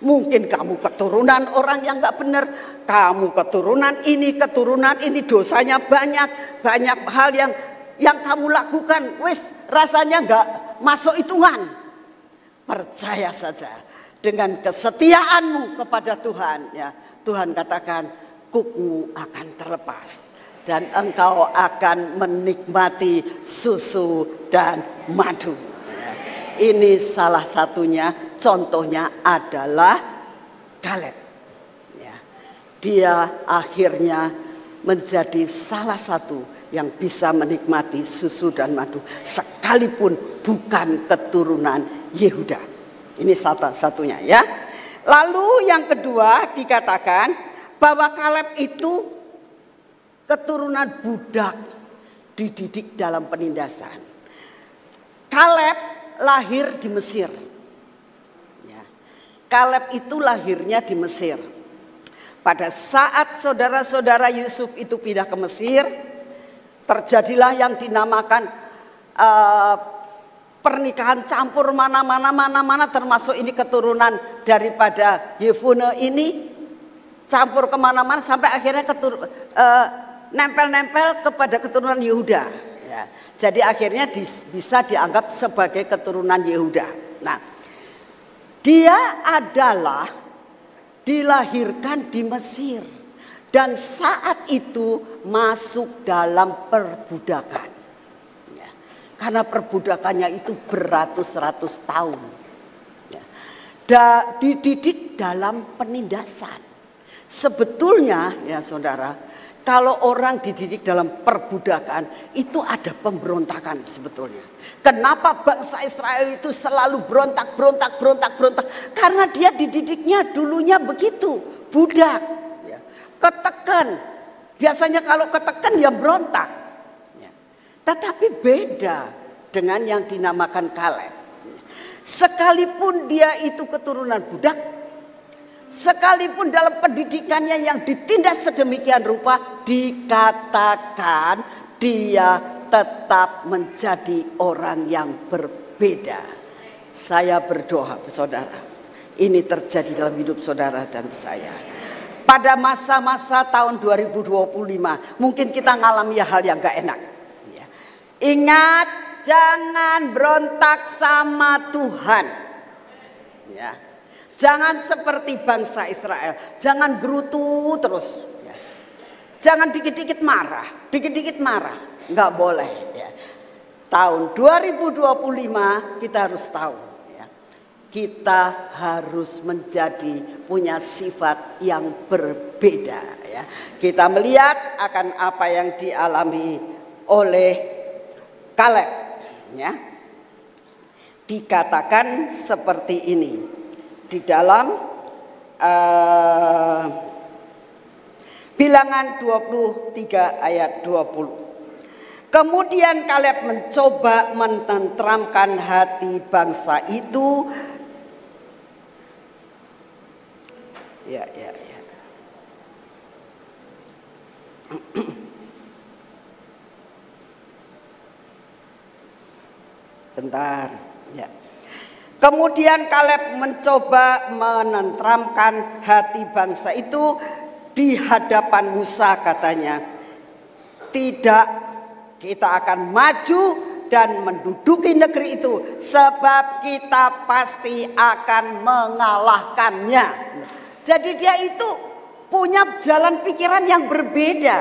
mungkin kamu keturunan orang yang gak benar, kamu keturunan ini dosanya banyak hal yang kamu lakukan, wis rasanya gak masuk hitungan. Percaya saja dengan kesetiaanmu kepada Tuhan, ya Tuhan katakan kukmu akan terlepas dan engkau akan menikmati susu dan madu. Ini salah satunya, contohnya adalah Kaleb. Ya, dia akhirnya menjadi salah satu yang bisa menikmati susu dan madu, sekalipun bukan keturunan Yehuda. Ini salah satunya ya. Lalu yang kedua dikatakan bahwa Kaleb itu keturunan budak dididik dalam penindasan. Kaleb lahir di Mesir. Ya. Kaleb itu lahirnya di Mesir. Pada saat saudara-saudara Yusuf itu pindah ke Mesir, terjadilah yang dinamakan pernikahan campur mana-mana termasuk ini keturunan daripada Yefune ini campur kemana-mana sampai akhirnya nempel-nempel kepada keturunan Yehuda. Ya. Jadi akhirnya bisa dianggap sebagai keturunan Yehuda. Nah, dia adalah dilahirkan di Mesir dan saat itu masuk dalam perbudakan. Ya. Karena perbudakannya itu beratus-ratus tahun. Ya. Dididik dalam penindasan. Sebetulnya ya saudara, kalau orang dididik dalam perbudakan itu ada pemberontakan sebetulnya. Kenapa bangsa Israel itu selalu berontak? Karena dia dididiknya dulunya begitu, budak, ya. Ketekan. Biasanya kalau ketekan ya berontak. Ya. Tetapi beda dengan yang dinamakan Kaleb. Sekalipun dia itu keturunan budak, sekalipun dalam pendidikannya yang ditindas sedemikian rupa, dikatakan dia tetap menjadi orang yang berbeda. Saya berdoa saudara, ini terjadi dalam hidup saudara dan saya. Pada masa-masa tahun 2025 mungkin kita ngalami hal yang gak enak. Ya. Ingat, jangan berontak sama Tuhan. Ya. Jangan seperti bangsa Israel, jangan gerutu terus. Ya. Jangan dikit-dikit marah, nggak boleh. Ya. Tahun 2025 kita harus tahu, ya. Kita harus punya sifat yang berbeda. Ya. Kita melihat akan apa yang dialami oleh Kaleb. Ya. Dikatakan seperti ini. Di dalam Bilangan 23 ayat 20. Kemudian Kaleb mencoba menenteramkan hati bangsa itu. Ya. Bentar, ya. Kemudian Kaleb mencoba menenteramkan hati bangsa itu di hadapan Musa, katanya, tidak, kita akan maju dan menduduki negeri itu sebab kita pasti akan mengalahkannya. Jadi dia itu punya jalan pikiran yang berbeda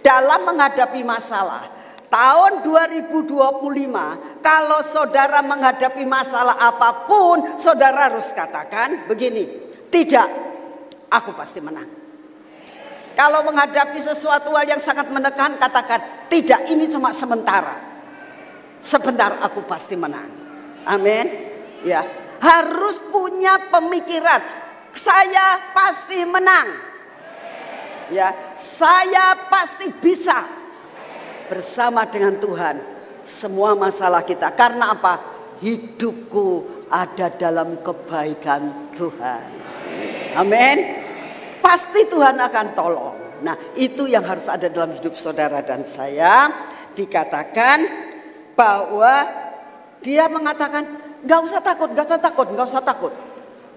dalam menghadapi masalah. Tahun 2025, kalau saudara menghadapi masalah apapun, saudara harus katakan begini, tidak, aku pasti menang. Kalau menghadapi sesuatu hal yang sangat menekan, katakan, tidak, ini cuma sementara. Sebentar, aku pasti menang. Amin. Ya, harus punya pemikiran, saya pasti menang. Ya, saya pasti bisa. Bersama dengan Tuhan semua masalah kita. Karena apa? Hidupku ada dalam kebaikan Tuhan. Amin. Pasti Tuhan akan tolong. Nah, itu yang harus ada dalam hidup saudara dan saya. Dikatakan bahwa dia mengatakan gak usah takut.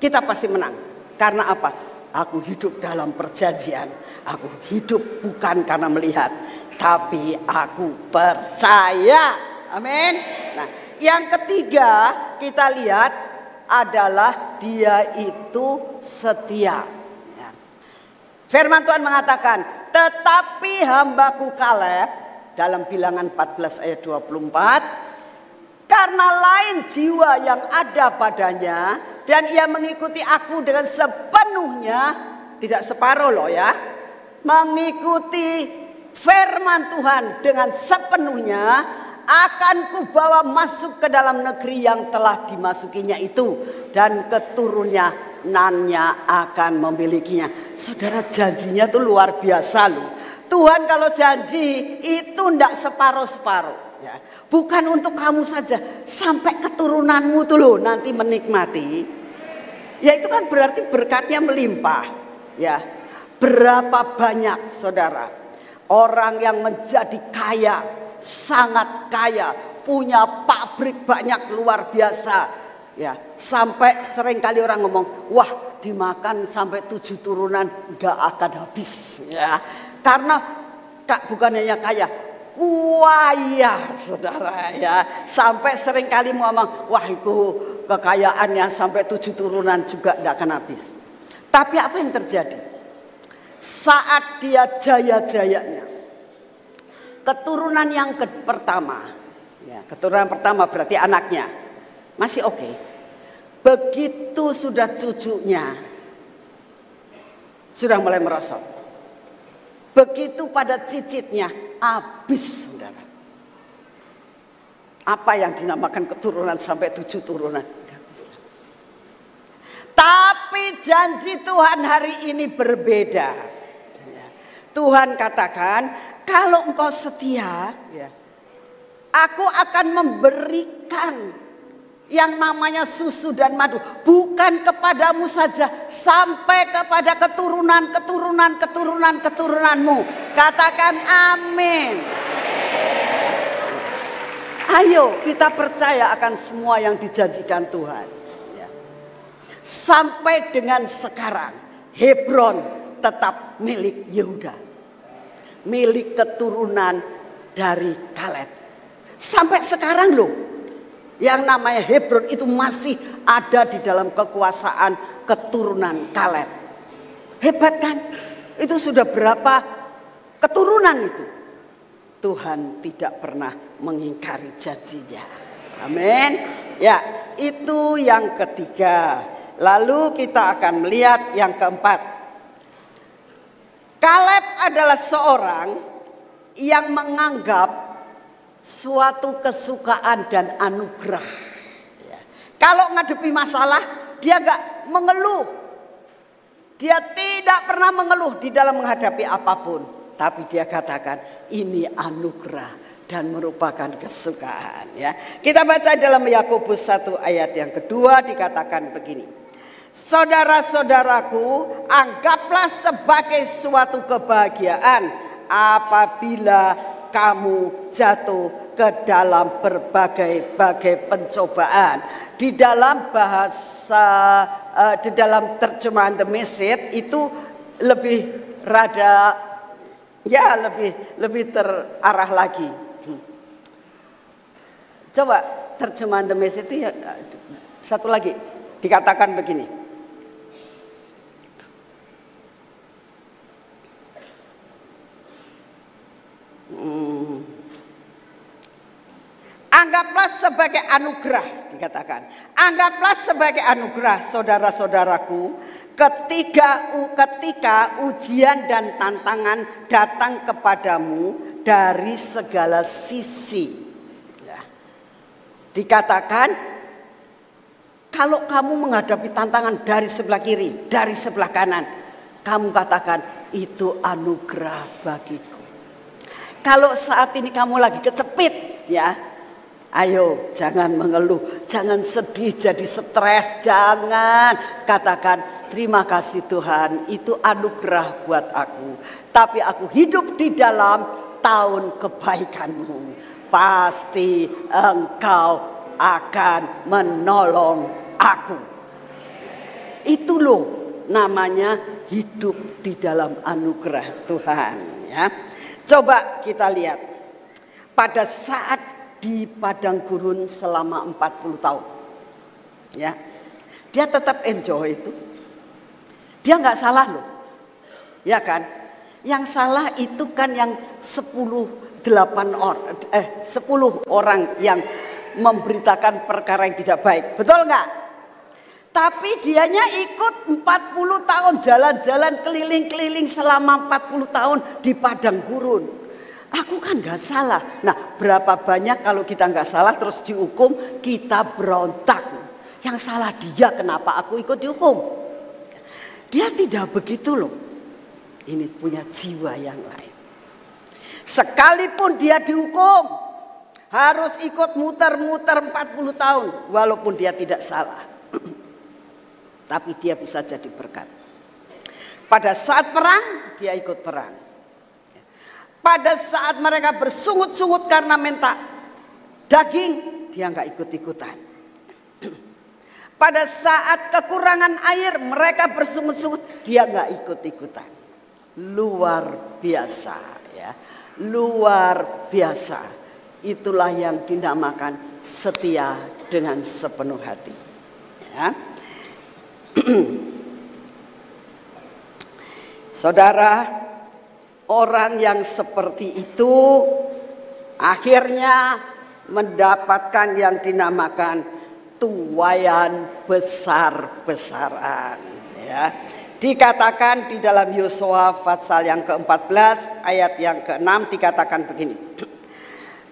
Kita pasti menang. Karena apa? Aku hidup dalam perjanjian. Aku hidup bukan karena melihat, tapi aku percaya. Amin. Nah, yang ketiga kita lihat adalah dia itu setia. Ya. Firman Tuhan mengatakan, tetapi hambaku Kaleb, dalam Bilangan 14 ayat 24, karena lain jiwa yang ada padanya dan ia mengikuti aku dengan sepenuhnya, tidak separuh loh ya, mengikuti firman Tuhan dengan sepenuhnya, akan kubawa masuk ke dalam negeri yang telah dimasukinya itu, dan keturunannya akan memilikinya. Saudara, janjinya tuh luar biasa loh. Tuhan kalau janji itu ndak separuh-separuh. Ya. Bukan untuk kamu saja, sampai keturunanmu tuh loh nanti menikmati Ya itu kan berarti berkatnya melimpah. Ya, berapa banyak saudara orang yang menjadi kaya, sangat kaya, punya pabrik banyak luar biasa. Ya, sampai sering kali orang ngomong, wah dimakan sampai 7 turunan nggak akan habis. Ya, karena bukan hanya kaya, kuaya saudara ya. Sampai sering kali ngomong, wah itu kekayaannya sampai 7 turunan juga tidak akan habis. Tapi apa yang terjadi? Saat dia jaya-jayanya, keturunan yang pertama, ya, keturunan pertama berarti anaknya masih oke. Begitu sudah cucunya, sudah mulai merosot. Begitu pada cicitnya, habis saudara. Apa yang dinamakan keturunan sampai 7 turunan? Tapi janji Tuhan hari ini berbeda. Tuhan katakan, kalau engkau setia, aku akan memberikan yang namanya susu dan madu. Bukan kepadamu saja, sampai kepada keturunanmu. Katakan amin. Ayo kita percaya akan semua yang dijanjikan Tuhan. Sampai dengan sekarang Hebron tetap milik Yehuda, milik keturunan dari Kaleb. Sampai sekarang loh, yang namanya Hebron itu masih ada di dalam kekuasaan keturunan Kaleb. Hebat kan? Itu sudah berapa keturunan itu? Tuhan tidak pernah mengingkari janjinya. Amin. Ya, itu yang ketiga. Lalu kita akan melihat yang keempat. Kaleb adalah seorang yang menganggap suatu kesukaan dan anugerah. Kalau ngadepi masalah, dia gak mengeluh. Dia tidak pernah mengeluh di dalam menghadapi apapun. Tapi dia katakan ini anugerah dan merupakan kesukaan. Ya, kita baca dalam Yakobus 1 ayat yang kedua dikatakan begini. Saudara-saudaraku, anggaplah sebagai suatu kebahagiaan apabila kamu jatuh ke dalam berbagai-bagai pencobaan. Di dalam bahasa, di dalam terjemahan The Message itu lebih rada, ya lebih terarah lagi. Coba terjemahan The Message itu ya, satu lagi dikatakan begini. Anggaplah sebagai anugerah, dikatakan. Anggaplah sebagai anugerah saudara-saudaraku ketika ujian dan tantangan datang kepadamu dari segala sisi. Ya. Dikatakan kalau kamu menghadapi tantangan dari sebelah kiri, dari sebelah kanan, kamu katakan itu anugerah bagiku. Kalau saat ini kamu lagi kecepit, ya, ayo jangan mengeluh, jangan sedih jadi stres, jangan. Katakan terima kasih Tuhan, itu anugerah buat aku. Tapi aku hidup di dalam tahun kebaikanmu. Pasti engkau akan menolong aku. Itu loh namanya hidup di dalam anugerah Tuhan, ya. Coba kita lihat pada saat di padang gurun selama 40 tahun. Ya. Dia tetap enjoy itu. Dia nggak salah loh. Ya kan? Yang salah itu kan yang 10 orang yang memberitakan perkara yang tidak baik. Betul nggak? Tapi dianya ikut 40 tahun jalan-jalan keliling-keliling selama 40 tahun di padang gurun. Aku kan gak salah. Nah, berapa banyak kalau kita gak salah terus dihukum, kita berontak. Yang salah dia, kenapa aku ikut dihukum? Dia tidak begitu loh. Ini punya jiwa yang lain. Sekalipun dia dihukum, harus ikut muter-muter 40 tahun. Walaupun dia tidak salah. tapi dia bisa jadi berkat. Pada saat perang, dia ikut perang. Pada saat mereka bersungut-sungut karena minta daging, dia nggak ikut-ikutan. Pada saat kekurangan air, mereka bersungut-sungut, dia nggak ikut-ikutan. Luar biasa, ya, luar biasa. Itulah yang dinamakan setia dengan sepenuh hati. Ya. Saudara, orang yang seperti itu akhirnya mendapatkan yang dinamakan tuaian besar-besaran. Ya. Dikatakan di dalam Yosua pasal yang ke-14 ayat yang ke-6 dikatakan begini.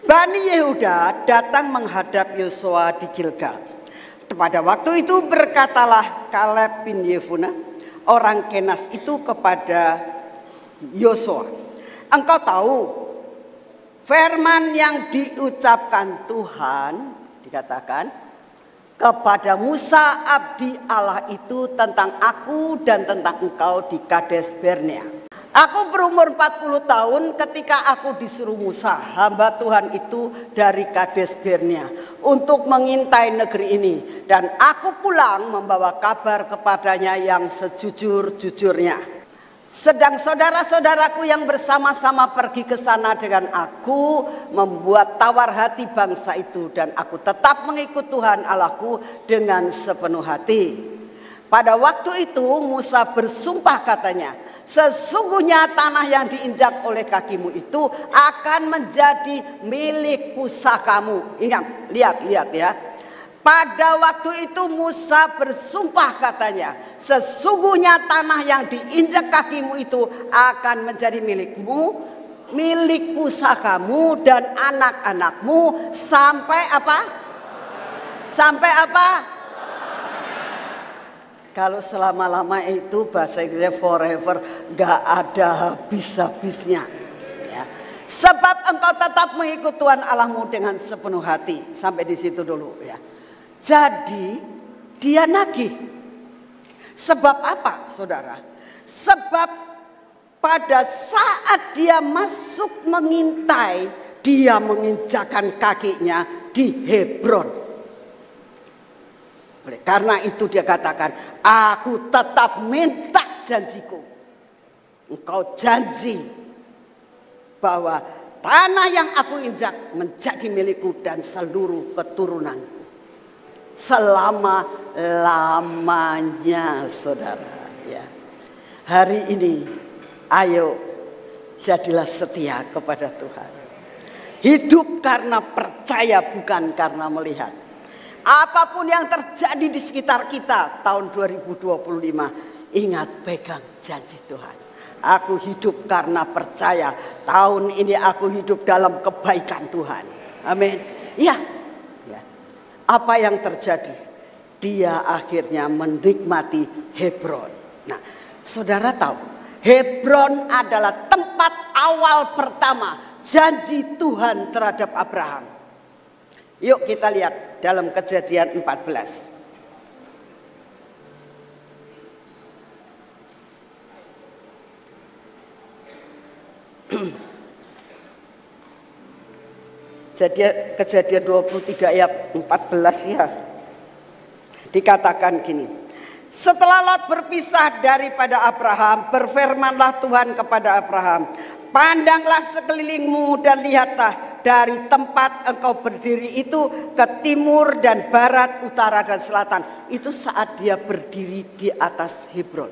Bani Yehuda datang menghadap Yosua di Gilgal. Pada waktu itu berkatalah Kaleb bin Yefuneh, orang Kenas itu kepada Yosua, engkau tahu firman yang diucapkan Tuhan, dikatakan kepada Musa abdi Allah itu tentang aku dan tentang engkau di Kades Barnea. Aku berumur 40 tahun ketika aku disuruh Musa, hamba Tuhan itu dari Kades Barnea, untuk mengintai negeri ini. Dan aku pulang membawa kabar kepadanya yang sejujur-jujurnya. Sedang saudara-saudaraku yang bersama-sama pergi ke sana dengan aku membuat tawar hati bangsa itu. Dan aku tetap mengikut Tuhan Allahku dengan sepenuh hati. Pada waktu itu Musa bersumpah katanya, sesungguhnya tanah yang diinjak oleh kakimu itu akan menjadi milik pusakamu. Ingat, lihat ya. Pada waktu itu Musa bersumpah katanya, sesungguhnya tanah yang diinjak kakimu itu akan menjadi milikmu, milik pusakamu dan anak-anakmu sampai apa? Sampai apa? Kalau selama-lama itu bahasa Inggrisnya forever, gak ada habis-habisnya. Ya. Sebab engkau tetap mengikut Tuhan Allahmu dengan sepenuh hati. Sampai di situ dulu ya. Jadi dia nagih. Sebab apa saudara? Sebab pada saat dia masuk mengintai, dia menginjakan kakinya di Hebron. Oleh karena itu dia katakan, aku tetap minta janjiku. Engkau janji bahwa tanah yang aku injak menjadi milikku dan seluruh keturunanku. Selama-lamanya saudara. Ya. Hari ini ayo jadilah setia kepada Tuhan. Hidup karena percaya bukan karena melihat. Apapun yang terjadi di sekitar kita tahun 2025, ingat pegang janji Tuhan. Aku hidup karena percaya. Tahun ini aku hidup dalam kebaikan Tuhan. Amin. Iya. Ya. Apa yang terjadi? Dia akhirnya menikmati Hebron. Nah, saudara tahu, Hebron adalah tempat awal pertama janji Tuhan terhadap Abraham. Yuk kita lihat dalam Kejadian 14. Kejadian 23 ayat 14 ya. Dikatakan gini. Setelah Lot berpisah daripada Abraham, berfirmanlah Tuhan kepada Abraham, pandanglah sekelilingmu dan lihatlah, dari tempat engkau berdiri itu ke timur dan barat, utara dan selatan. Itu saat dia berdiri di atas Hebron.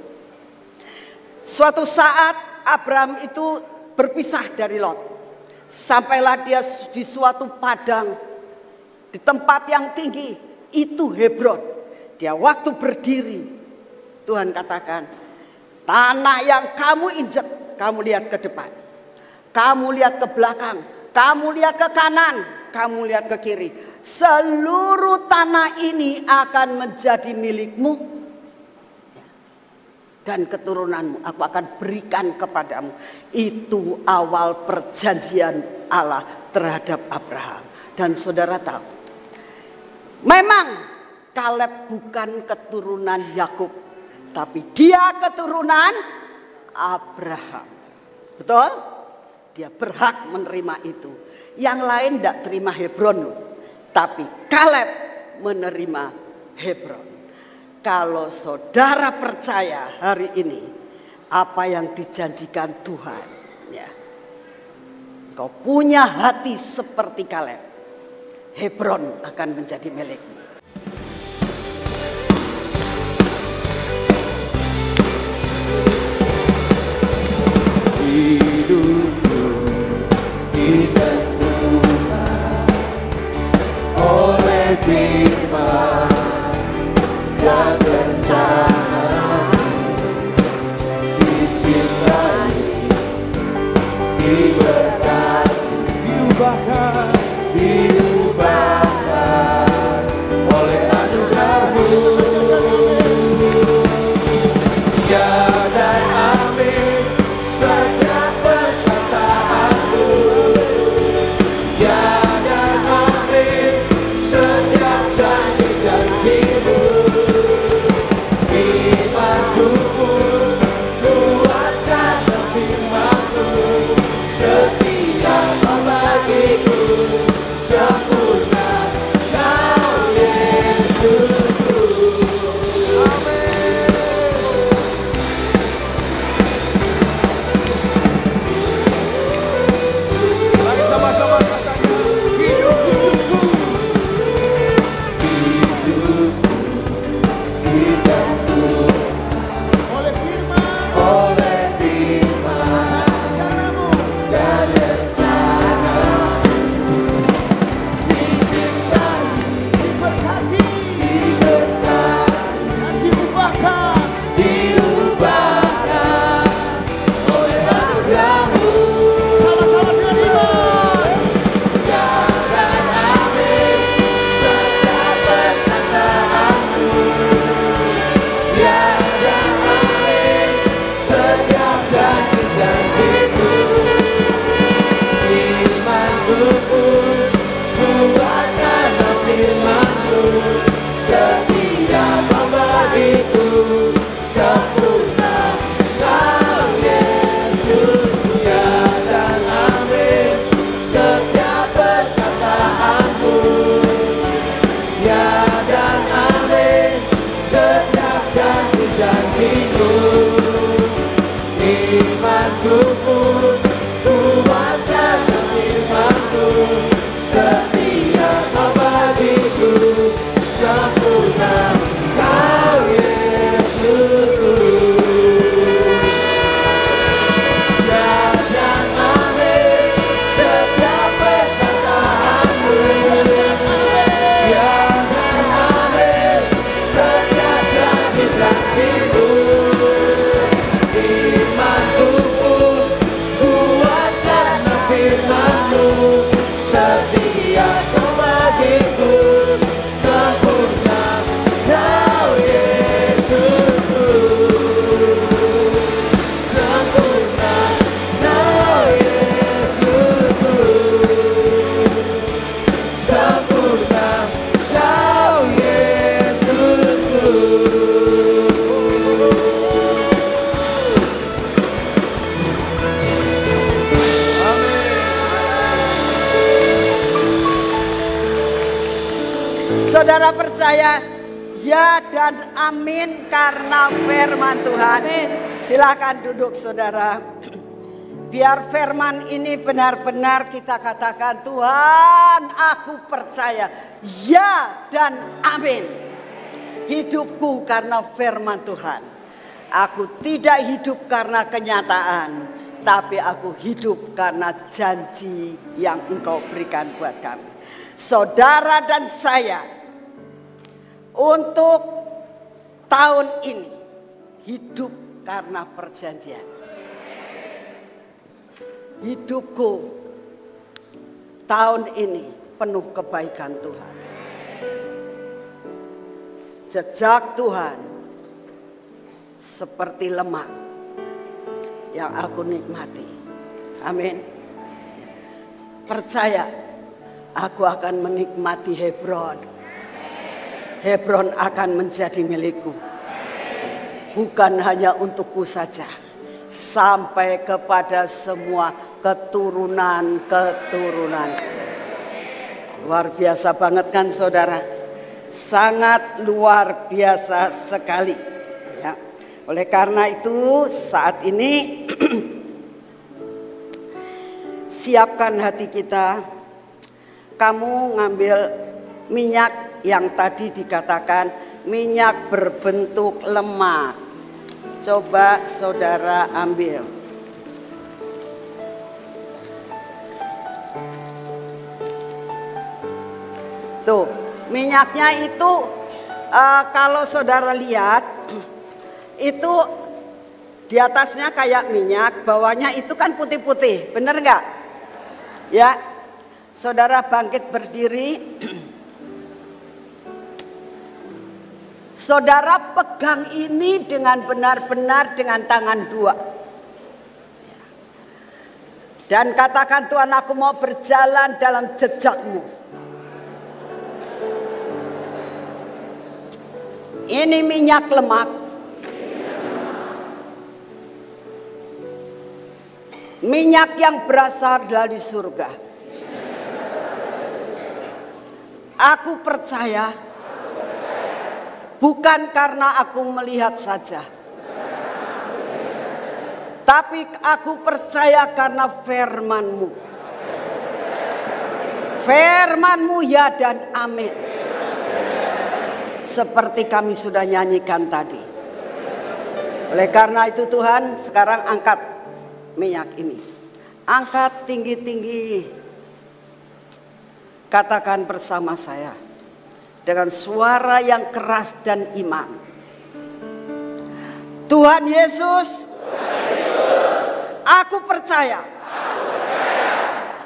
Suatu saat Abraham itu berpisah dari Lot. Sampailah dia di suatu padang, di tempat yang tinggi, itu Hebron. Dia waktu berdiri, Tuhan katakan, tanah yang kamu injak, kamu lihat ke depan, kamu lihat ke belakang, kamu lihat ke kanan, kamu lihat ke kiri. Seluruh tanah ini akan menjadi milikmu dan keturunanmu. Aku akan berikan kepadamu. Itu awal perjanjian Allah terhadap Abraham. Dan saudara tahu, memang Kaleb bukan keturunan Yakub, tapi dia keturunan Abraham. Betul? Dia berhak menerima itu. Yang lain tidak terima Hebron, tapi Kaleb menerima Hebron. Kalau saudara percaya hari ini apa yang dijanjikan Tuhan, ya, kau punya hati seperti Kaleb, Hebron akan menjadi milikmu. Hidupku ditentukan oleh firman dan rencana, dicintai, diberkati, diubahkan oleh anugerah-Mu. Ya dan amin setiap perkataanmu. Ya dan amin setiap janji-janji-Mu. Imanku kuatkan firman-Mu, setia Kau bagiku, sempurna Kau Yesusku. Amin. Mari sama-sama katakan, hidupku digantung oleh firman dan rencana, dicintai, diberkati, dan diubahkan oleh anugerah-Mu. Sama-sama dengan iman. Ya dan amin setiap perkataanmu. Ya dan amin setiap janji-janji-Mu. Imanku kuatkan firman-Mu, setia Kau bagiku, sempurna Kau Yesus. Ya dan amin setiap perkataanmu. Ya dan amin setiap janji-janji-Mu. Imanku kuatkan firman-Mu, setia Kau bagiku, sempurna Kau Yesusku. Ya dan amin setiap perkataanmu. Ya dan amin setiap janji-janji-Mu. Imanku kuatkan firman-Mu, setia Kau bagiku, sempurna Kau Yesusku. Sempurna Kau Yesusku. Sempurna Kau Yesusku. Saudara percaya ya dan amin karena firman Tuhan. Silakan duduk saudara. Biar firman ini benar-benar kita katakan, Tuhan aku percaya ya dan amin. Hidupku karena firman Tuhan. Aku tidak hidup karena kenyataan, tapi aku hidup karena janji yang Engkau berikan buat kami. Saudara dan saya untuk tahun ini hidup karena perjanjian. Hidupku tahun ini penuh kebaikan Tuhan. Jejak Tuhan seperti lemak yang aku nikmati. Amin. Percaya aku akan menikmati Hebron. Hebron akan menjadi milikku. Bukan hanya untukku saja, sampai kepada semua keturunan-keturunan. Luar biasa banget kan saudara? Sangat luar biasa sekali. Ya. Oleh karena itu saat ini siapkan hati kita. Kamu ngambil minyak yang tadi dikatakan minyak berbentuk lemak. Coba saudara ambil. Tuh, minyaknya itu kalau saudara lihat itu di atasnya kayak minyak, bawahnya itu kan putih-putih, bener nggak? Ya, saudara bangkit berdiri. Saudara pegang ini dengan benar-benar dengan tangan dua. Dan katakan, Tuhan, aku mau berjalan dalam jejakmu. Ini minyak lemak. Minyak yang berasal dari surga. Aku percaya, bukan karena aku melihat saja, tapi aku percaya karena firman-Mu. Firman-Mu ya dan amin. Seperti kami sudah nyanyikan tadi. Oleh karena itu Tuhan, sekarang angkat minyak ini. Angkat tinggi-tinggi. Katakan bersama saya dengan suara yang keras dan iman. Tuhan Yesus, aku percaya,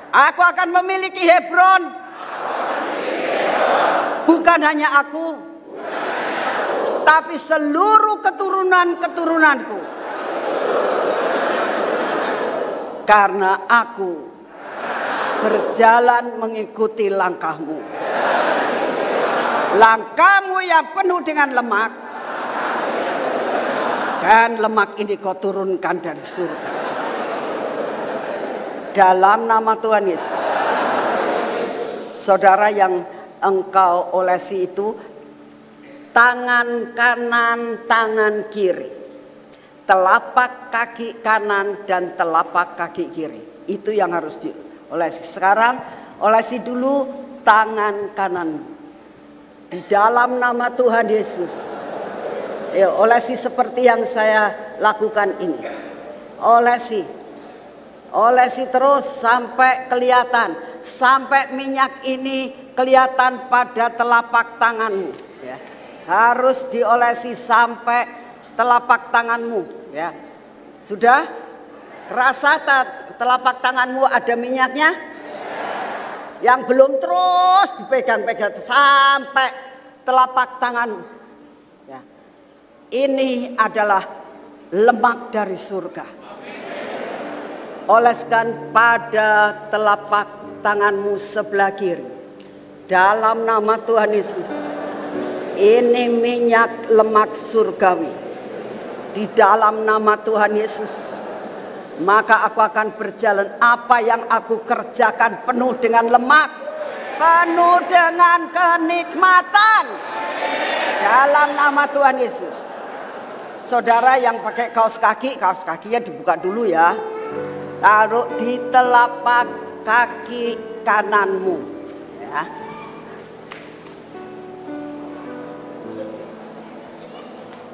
aku akan memiliki Hebron. Bukan hanya aku, tapi seluruh keturunan-keturunanku. Karena aku berjalan mengikuti langkah-Mu. Langkah-Mu yang penuh dengan lemak. Dan lemak ini Kau turunkan dari surga. Dalam nama Tuhan Yesus. Saudara yang Engkau olesi itu, tangan kanan, tangan kiri, telapak kaki kanan dan telapak kaki kiri. Itu yang harus diolesi. Sekarang olesi dulu tangan kanan. Di dalam nama Tuhan Yesus. Ya, olesi seperti yang saya lakukan ini. Olesi. Olesi terus sampai kelihatan. Sampai minyak ini kelihatan pada telapak tanganmu. Ya. Harus diolesi sampai telapak tanganmu. Ya. Sudah? Rasa telapak tanganmu ada minyaknya? Yang belum terus dipegang-pegang sampai telapak tanganmu. Ya. Ini adalah lemak dari surga. Oleskan pada telapak tanganmu sebelah kiri. Dalam nama Tuhan Yesus. Ini minyak lemak surgawi. Di dalam nama Tuhan Yesus. Maka aku akan berjalan, apa yang aku kerjakan penuh dengan lemak, penuh dengan kenikmatan. Dalam nama Tuhan Yesus. Saudara yang pakai kaos kakinya dibuka dulu ya. Taruh di telapak kaki kananmu. Ya.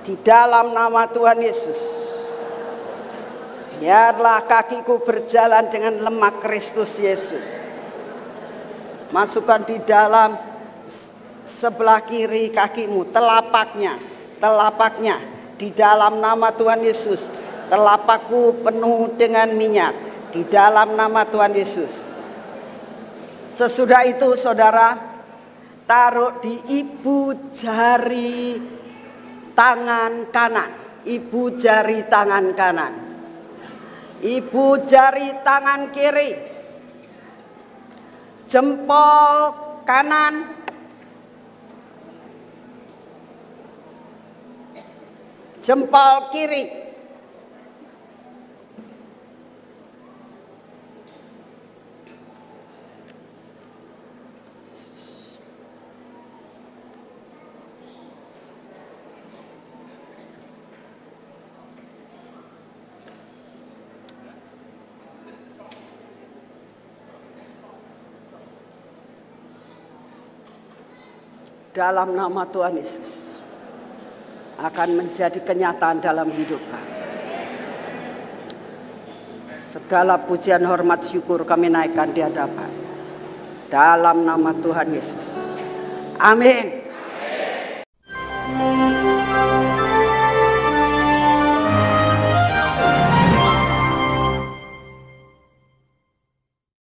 Di dalam nama Tuhan Yesus. Biarlah kakiku berjalan dengan lemak Kristus Yesus. Masukkan di dalam sebelah kiri kakimu, telapaknya. Di dalam nama Tuhan Yesus. Telapakku penuh dengan minyak. Di dalam nama Tuhan Yesus. Sesudah itu saudara, taruh di ibu jari tangan kanan. Ibu jari tangan kanan. Ibu jari tangan kiri. Jempol kanan. Jempol kiri. Dalam nama Tuhan Yesus akan menjadi kenyataan dalam hidup kami. Segala pujian, hormat, syukur kami naikkan di hadapan. Dalam nama Tuhan Yesus. Amin.